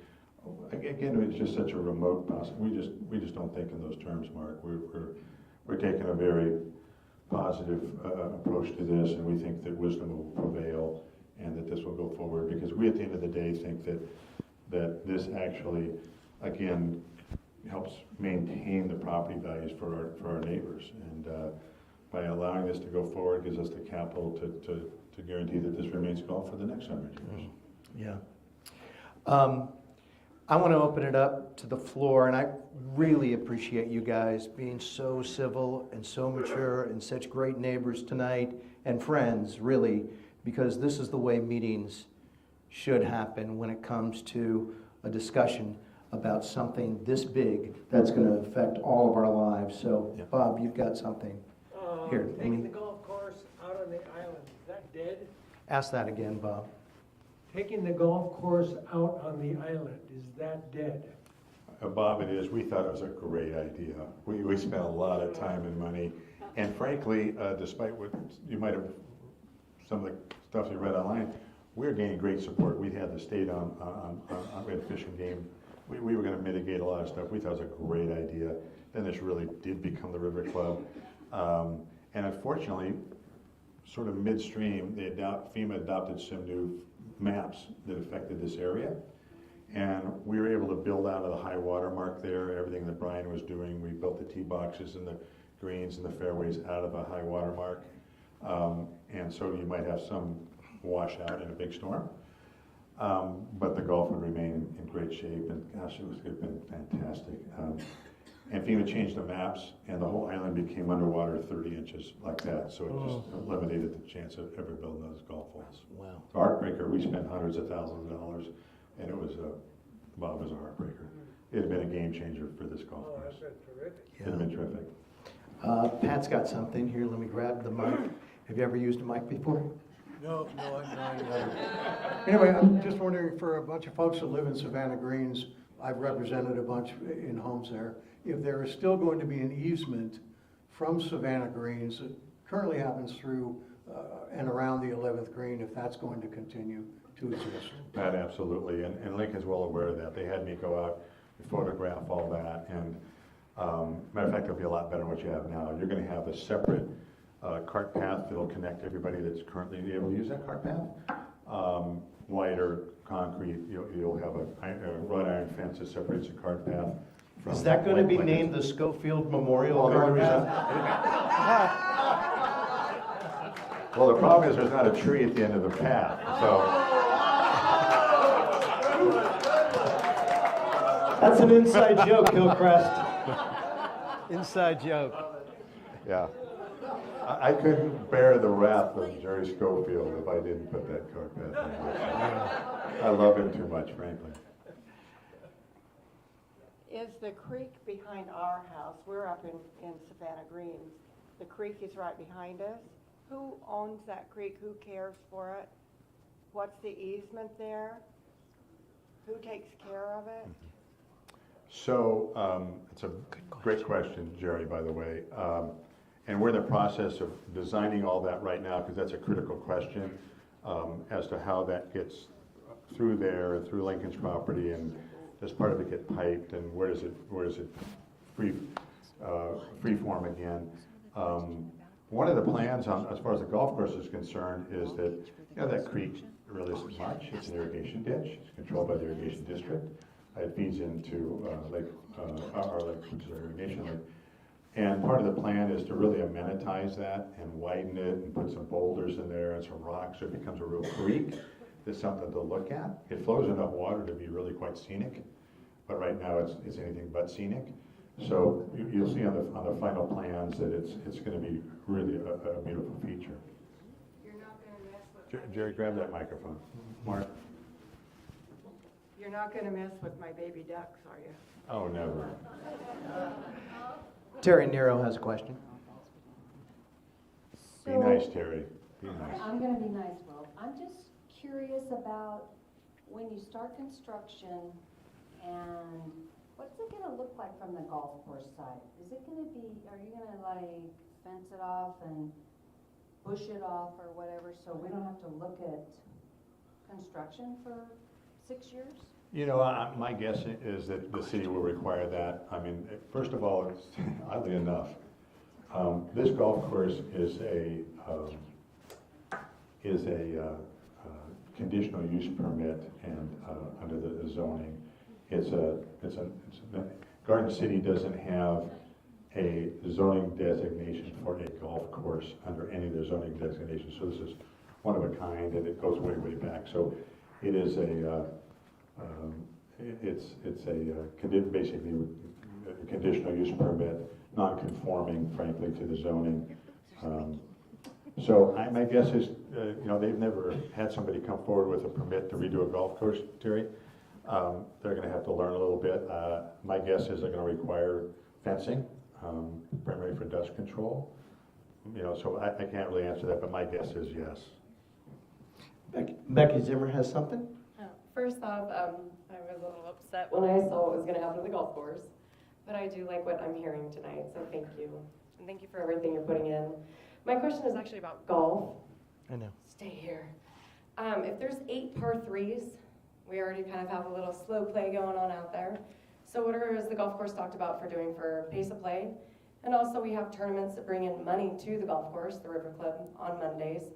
again, it's just such a remote possibility. We just don't think in those terms, Mark. We're taking a very positive approach to this, and we think that wisdom will prevail, and that this will go forward. Because we, at the end of the day, think that this actually, again, helps maintain the property values for our neighbors, and by allowing this to go forward, gives us the capital to guarantee that this remains golf for the next 100 years. Yeah. I want to open it up to the floor, and I really appreciate you guys being so civil and so mature and such great neighbors tonight and friends, really, because this is the way meetings should happen when it comes to a discussion about something this big that's going to affect all of our lives. So, Yeah. Bob, you've got something. Here, let Taking me- the golf course out on the island, is that dead? Ask that again, Bob. Taking the golf course out on the island, is that dead? Bob, it is. We thought it was a great idea. We spent a lot of time and money, and frankly, despite what you might have, some of the stuff you read online, we're gaining great support. We had the state on we had Fish and Game. We were going to mitigate a lot of stuff. We thought it was a great idea. Then this really did become the River Club, and unfortunately, sort of midstream, FEMA adopted some new maps that affected this area. And we were able to build out of the high water mark there, everything that Brian was doing. We built the tee boxes and the greens and the fairways out of a high water mark. And so you might have some washout in a big storm. But the golf would remain in great shape, and gosh, it would have been fantastic. And FEMA changed the maps, and the whole island became underwater 30 inches like that. So it just eliminated the chance of ever building those golf holes. Wow. Heartbreaker, we spent hundreds of thousands of dollars, and it was Bob was a heartbreaker. It had been a game changer for this golf Oh, course. that's terrific. It had been terrific. Pat's got something here. Let me grab the mic. Have you ever used a mic before? No. Anyway, I'm just wondering, for a bunch of folks that live in Savannah Greens, I've represented a bunch in homes there, if there is still going to be an easement from Savannah Greens that currently happens through and around the 11th green, if that's going to continue to exist. That absolutely, and Lincoln's well aware of that. They had me go out and photograph all that, and matter of fact, it'll be a lot better than what you have now. You're going to have a separate cart path that'll connect everybody that's currently able to use that cart path. Wider concrete, you'll have a wrought iron fence that separates the cart path. from Is that going to be Lincoln's. named the Schofield Memorial Well, the only Cart reason- Path? Well, the problem is there's not a tree at the end of the path, so. That's an inside joke, Hillcrest. Inside joke. Yeah. I couldn't bear the wrath of Jerry Schofield if I didn't put that cart path in there. I love him too much, frankly. Is the creek behind our house, we're up in Savannah Greens, the creek is right behind us. Who owns that creek? Who cares for it? What's the easement there? Who takes care of it? So, it's a great question, Jerry, by the way. And we're in the process of designing all that right now, because that's a critical question, as to how that gets through there and through Lincoln's property, and does part of it get piped, and where does it free form again? One of the plans as far as the golf course is concerned is that, that creek really isn't much. It's an irrigation ditch. It's controlled by the irrigation district. It feeds into our lake, which is our irrigation lake. And part of the plan is to really amenitize that and widen it and put some boulders in there and some rocks, so it becomes a real creek. It's something to look at. It flows enough water to be really quite scenic, but right now it's anything but scenic. So you'll see on the final plans that it's going to be really a beautiful feature. You're not gonna mess with, Jerry, grab that microphone. Mark? you're not gonna mess with my baby ducks, are you? Oh, never. Terry Nero has a question. Be nice, Terry. Be nice. I'm gonna be nice, Will. I'm just curious about when you start construction, and what's it gonna look like from the golf course side? Is it gonna be, are you gonna like fence it off and bush it off or whatever, so we don't have to look at construction for 6 years? My guess is that the city will require that. I mean, first of all, it's, oddly enough, this golf course is a conditional use permit, and under the zoning, Garden City doesn't have a zoning designation for a golf course under any of their zoning designations. So this is one of a kind, and it goes way, way back. So it is It's basically a conditional use permit, non-conforming, frankly, to the zoning. So my guess is, they've never had somebody come forward with a permit to redo a golf course, Terry. They're going to have to learn a little bit. My guess is they're going to require fencing, primarily for dust control. So I can't really answer that, but my guess is yes. Becky Zimmer has something? First off, I was a little upset when I saw what was going to happen to the golf course, but I do like what I'm hearing tonight, so thank you. And thank you for everything you're putting in. My question is actually about golf. I know. Stay here. If there's 8 par 3s, we already kind of have a little slow play going on out there. So what is the golf course talked about for doing for pace of play? And also we have tournaments that bring in money to the golf course, the River Club, on Mondays.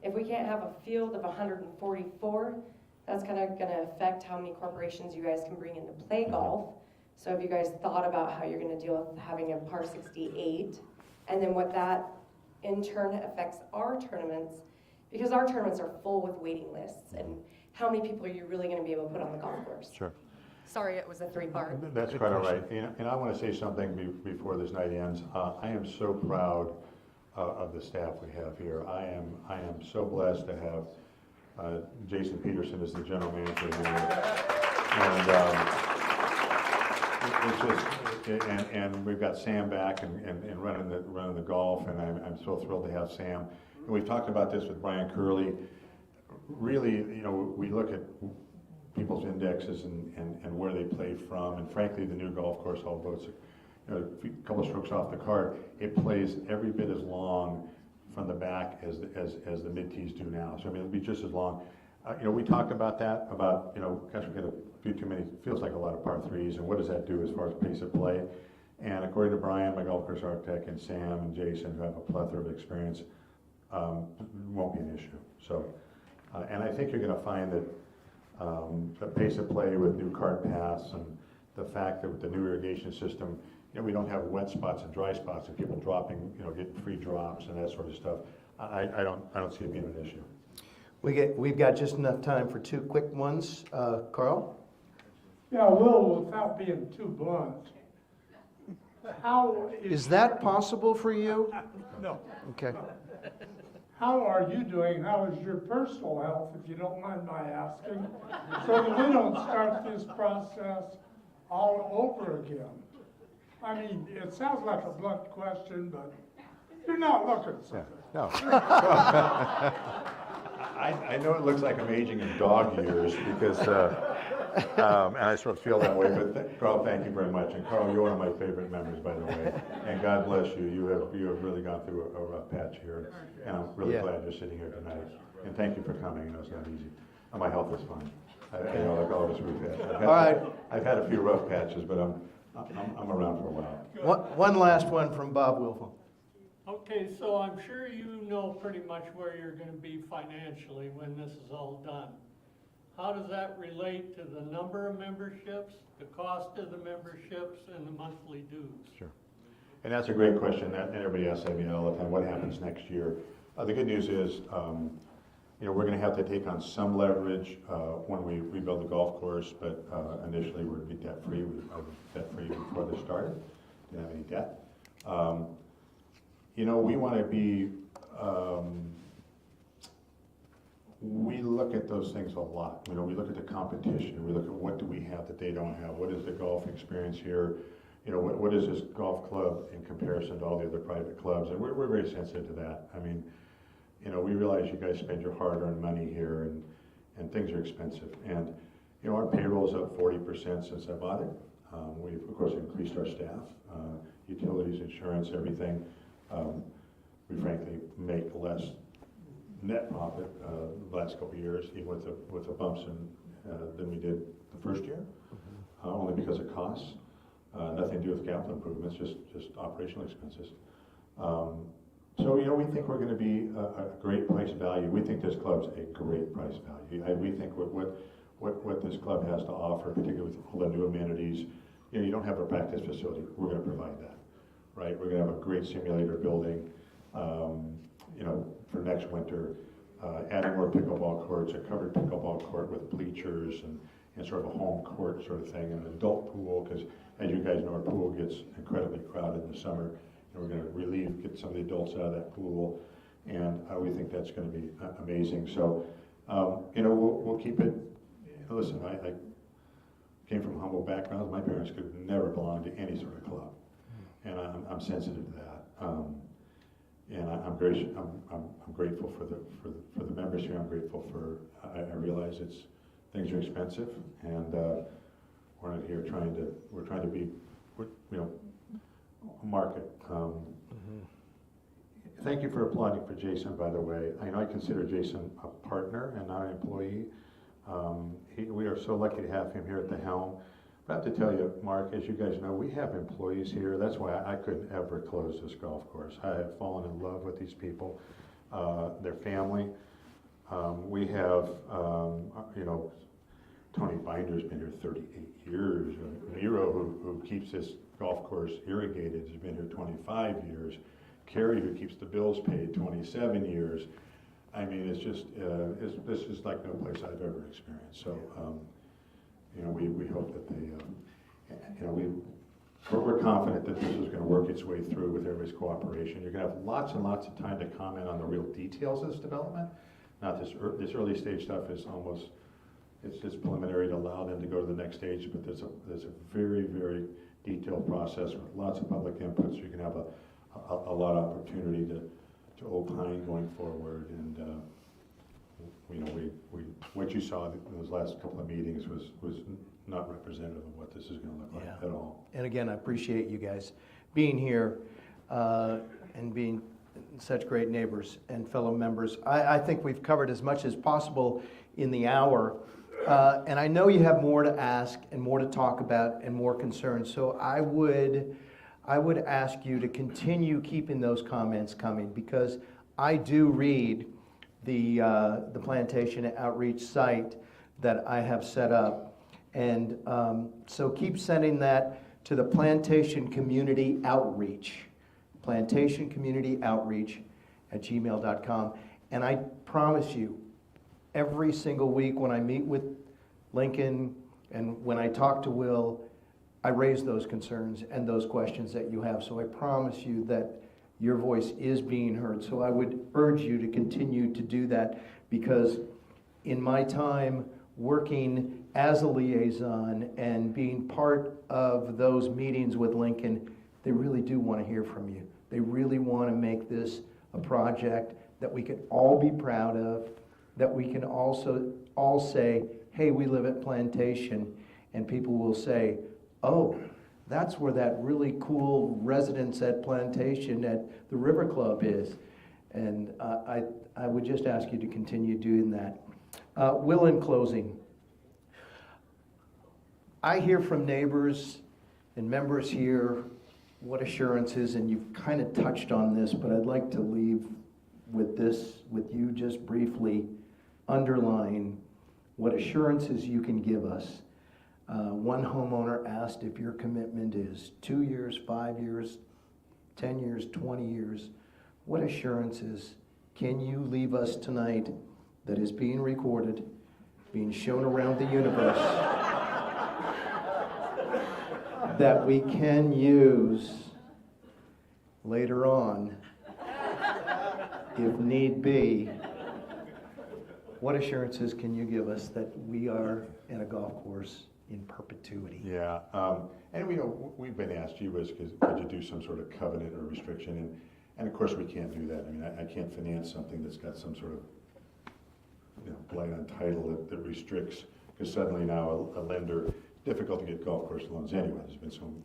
If we can't have a field of 144, that's kind of going to affect how many corporations you guys can bring in to play golf. So have you guys thought about how you're going to deal with having a par 68? And then what that in turn affects our tournaments, because our tournaments are full with waiting lists, and how many people are you really going to be able to put on the golf course? Sure. Sorry, it was a 3-part. That's quite all right. And I want to say something before this night ends. I am so proud of the staff we have here. I am so blessed to have Jason Peterson as the general manager here. And we've got Sam back and running the golf, and I'm so thrilled to have Sam. And we've talked about this with Brian Curley. Really, we look at people's indexes and where they play from, and frankly, the new golf course, although it's a couple of strokes off the cart, it plays every bit as long from the back as the mid-tees do now. So I mean, it'll be just as long. We talked about that, gosh, we got a few too many, feels like a lot of par 3s, and what does that do as far as pace of play? And according to Brian, my golf course architect, and Sam and Jason, who have a plethora of experience, won't be an issue. So, and I think you're going to find that the pace of play with new cart paths and the fact that with the new irrigation system, we don't have wet spots and dry spots and people dropping, getting free drops and that sort of stuff. I don't see it being an issue. We've got just enough time for 2 quick ones. Carl? Yeah, Will, without being too blunt, how Is that possible for you? No. Okay. How are you doing? How is your personal health, if you don't mind my asking, so that we don't start this process all over again? I mean, it sounds like a blunt question, but you're not looking so good. No. I know it looks like I'm aging in dog years because, and I sort of feel that way, but Carl, thank you very much. And Carl, you're one of my favorite members, by the way. And God bless you. You have really gone through a rough patch here. And I'm really glad you're sitting here tonight. And thank you for coming. I know it's not easy. And my health is fine. Like all of us we've had. All right. I've had a few rough patches, but I'm around for a while. One last one from Bob Wilfo. Okay, so I'm sure you know pretty much where you're going to be financially when this is all done. How does that relate to the number of memberships, the cost of the memberships, and the monthly dues? Sure. And that's a great question. And everybody asks me all the time, what happens next year? The good news is, we're going to have to take on some leverage when we rebuild the golf course, but initially we're going to be debt-free. I was debt-free before this started. Didn't have any debt. We want to be, we look at those things a lot. We look at the competition. We look at what do we have that they don't have. What is the golf experience here? What is this golf club in comparison to all the other private clubs? And we're very sensitive to that. I mean, we realize you guys spend your hard-earned money here and things are expensive. And, our payroll is up 40% since I bought it. We've, of course, increased our staff, utilities, insurance, everything. We frankly make less net profit the last couple of years, even with the bumps than we did the first year, only because of costs. Nothing to do with capital improvements, just operational expenses. So we think we're going to be a great price value. We think this club's a great price value. We think what this club has to offer, particularly with all the new amenities. You don't have a practice facility. We're going to provide that. Right, we're going to have a great simulator building, for next winter, adding more pickleball courts, a covered pickleball court with bleachers and sort of a home court sort of thing, and an adult pool, because as you guys know, our pool gets incredibly crowded in the summer, and we're going to get some of the adults out of that pool, and we think that's going to be amazing. So, we'll keep it. Listen, I came from humble backgrounds. My parents could never belong to any sort of club, and I'm sensitive to that. And I'm grateful for the members here. I'm grateful for. I realize things are expensive, and we're not here we're trying to be, a market. Thank you for applauding for Jason, by the way. I consider Jason a partner and not an employee. We are so lucky to have him here at the helm. But I have to tell you, Mark, as you guys know, we have employees here. That's why I couldn't ever close this golf course. I have fallen in love with these people, their family. We have, Tony Binder's been here 38 years. Miro, who keeps this golf course irrigated, has been here 25 years. Kerry, who keeps the bills paid, 27 years. I mean, it's just, this is like no place I've ever experienced. So, we hope that we're confident that this is going to work its way through with everybody's cooperation. You're going to have lots and lots of time to comment on the real details of this development. Not this early stage stuff is almost, it's just preliminary to allow them to go to the next stage, but there's a very, very detailed process with lots of public input, so you can have a lot of opportunity to opine going forward. And what you saw in those last couple of meetings was not representative of what this is going to look like at all. And again, I appreciate you guys being here and being such great neighbors and fellow members. I think we've covered as much as possible in the hour. And I know you have more to ask and more to talk about and more concerns. So I would ask you to continue keeping those comments coming, because I do read the plantation outreach site that I have set up. And so keep sending that to the Plantation Community Outreach, plantationcommunityoutreach@gmail.com. And I promise you, every single week when I meet with Lincoln and when I talk to Will, I raise those concerns and those questions that you have. So I promise you that your voice is being heard. So I would urge you to continue to do that, because in my time working as a liaison and being part of those meetings with Lincoln, they really do want to hear from you. They really want to make this a project that we can all be proud of, that we can also all say, hey, we live at Plantation, and people will say, oh, that's where that really cool residence at Plantation at the River Club is. And I would just ask you to continue doing that. Will, in closing, I hear from neighbors and members here what assurances, and you've kind of touched on this, but I'd like to leave with this, with you just briefly underline what assurances you can give us. One homeowner asked if your commitment is 2 years, 5 years, 10 years, 20 years. What assurances can you leave us tonight that is being recorded, being shown around the universe, that we can use later on, if need be? What assurances can you give us that we are in a golf course in perpetuity? Yeah, and we've been asked, could you do some sort of covenant or restriction? And of course we can't do that. I mean, I can't finance something that's got some sort of blight on title that restricts, because suddenly now a lender, difficult to get golf course loans anyway. There's been some,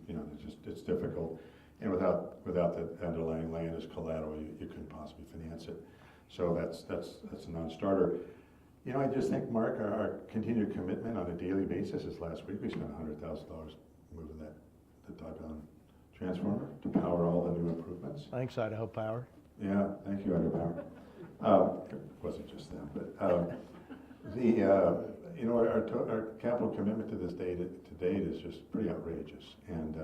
it's difficult. And without the underlying land as collateral, you couldn't possibly finance it. So that's a non-starter. I just think, Mark, our continued commitment on a daily basis is last week we spent $100,000 moving the Doggone transformer to power all the new improvements. Thanks, Idaho Power. Yeah, thank you, Idaho Power. It wasn't just them, but our capital commitment to date is just pretty outrageous, and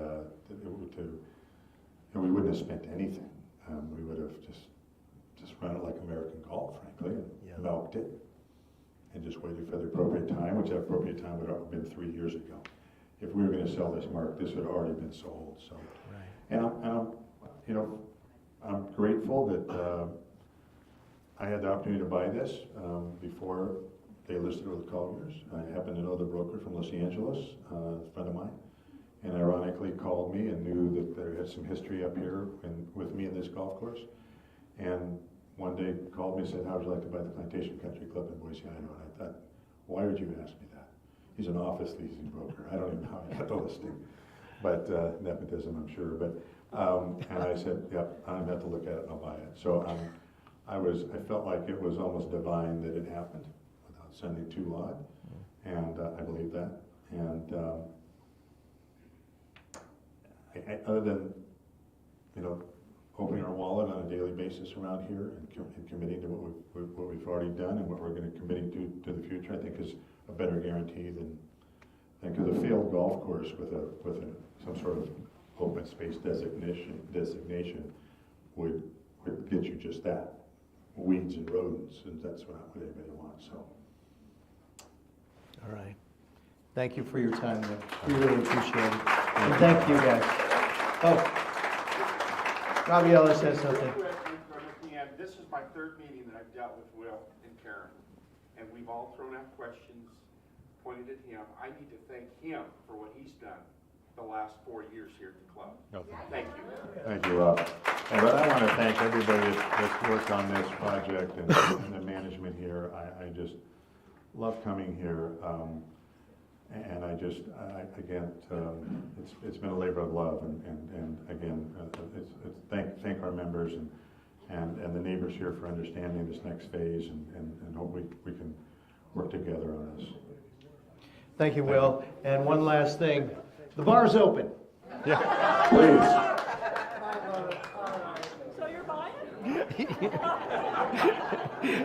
we wouldn't have spent anything. We would have just run it like American Golf, frankly, and milked it. and just waited for the appropriate time, which that appropriate time would have been 3 years ago. If we were gonna sell this, Mark, this would have already been sold, so. And I'm, you know, I'm grateful that, I had the opportunity to buy this, before they listed it with Colliers. I happen to know the broker from Los Angeles, a friend of mine, and ironically called me and knew that there had some history up here with me in this golf course. And one day called me and said, how would you like to buy the Plantation Country Club in Boise, Idaho? And I thought, why would you ask me that? He's an office leasing broker. I don't even know how I got the listing, but nepotism, I'm sure. But and I said, yep, I'm going to have to look at it and I'll buy it. So I felt like it was almost divine that it happened without sending too lot, and I believe that. And other than, you know, opening our wallet on a daily basis around here and committing to what we've already done and what we're going to committing to the future, I think is a better guarantee than because a failed golf course with some sort of open space designation would get you just that, weeds and rodents, and that's not what anybody wants. So. All right. Thank you for your time, Nick. We really appreciate it. And thank you, guys. Oh, Robbie Ellis has something. This is my third meeting that I've dealt with Will and Karen, and we've all thrown out questions, pointed at him. I need to thank him for what he's done the last 4 years here at the club. Okay. Thank you. Thank you, Rob. And but I want to thank everybody that's worked on this project and the management here. I just love coming here. And again, it's been a labor of love, and again, thank our members and the neighbors here for understanding this next phase, and hope we can work together on this. Thank you, Will. And one last thing, the bar's open. Yeah, please. So you're buying?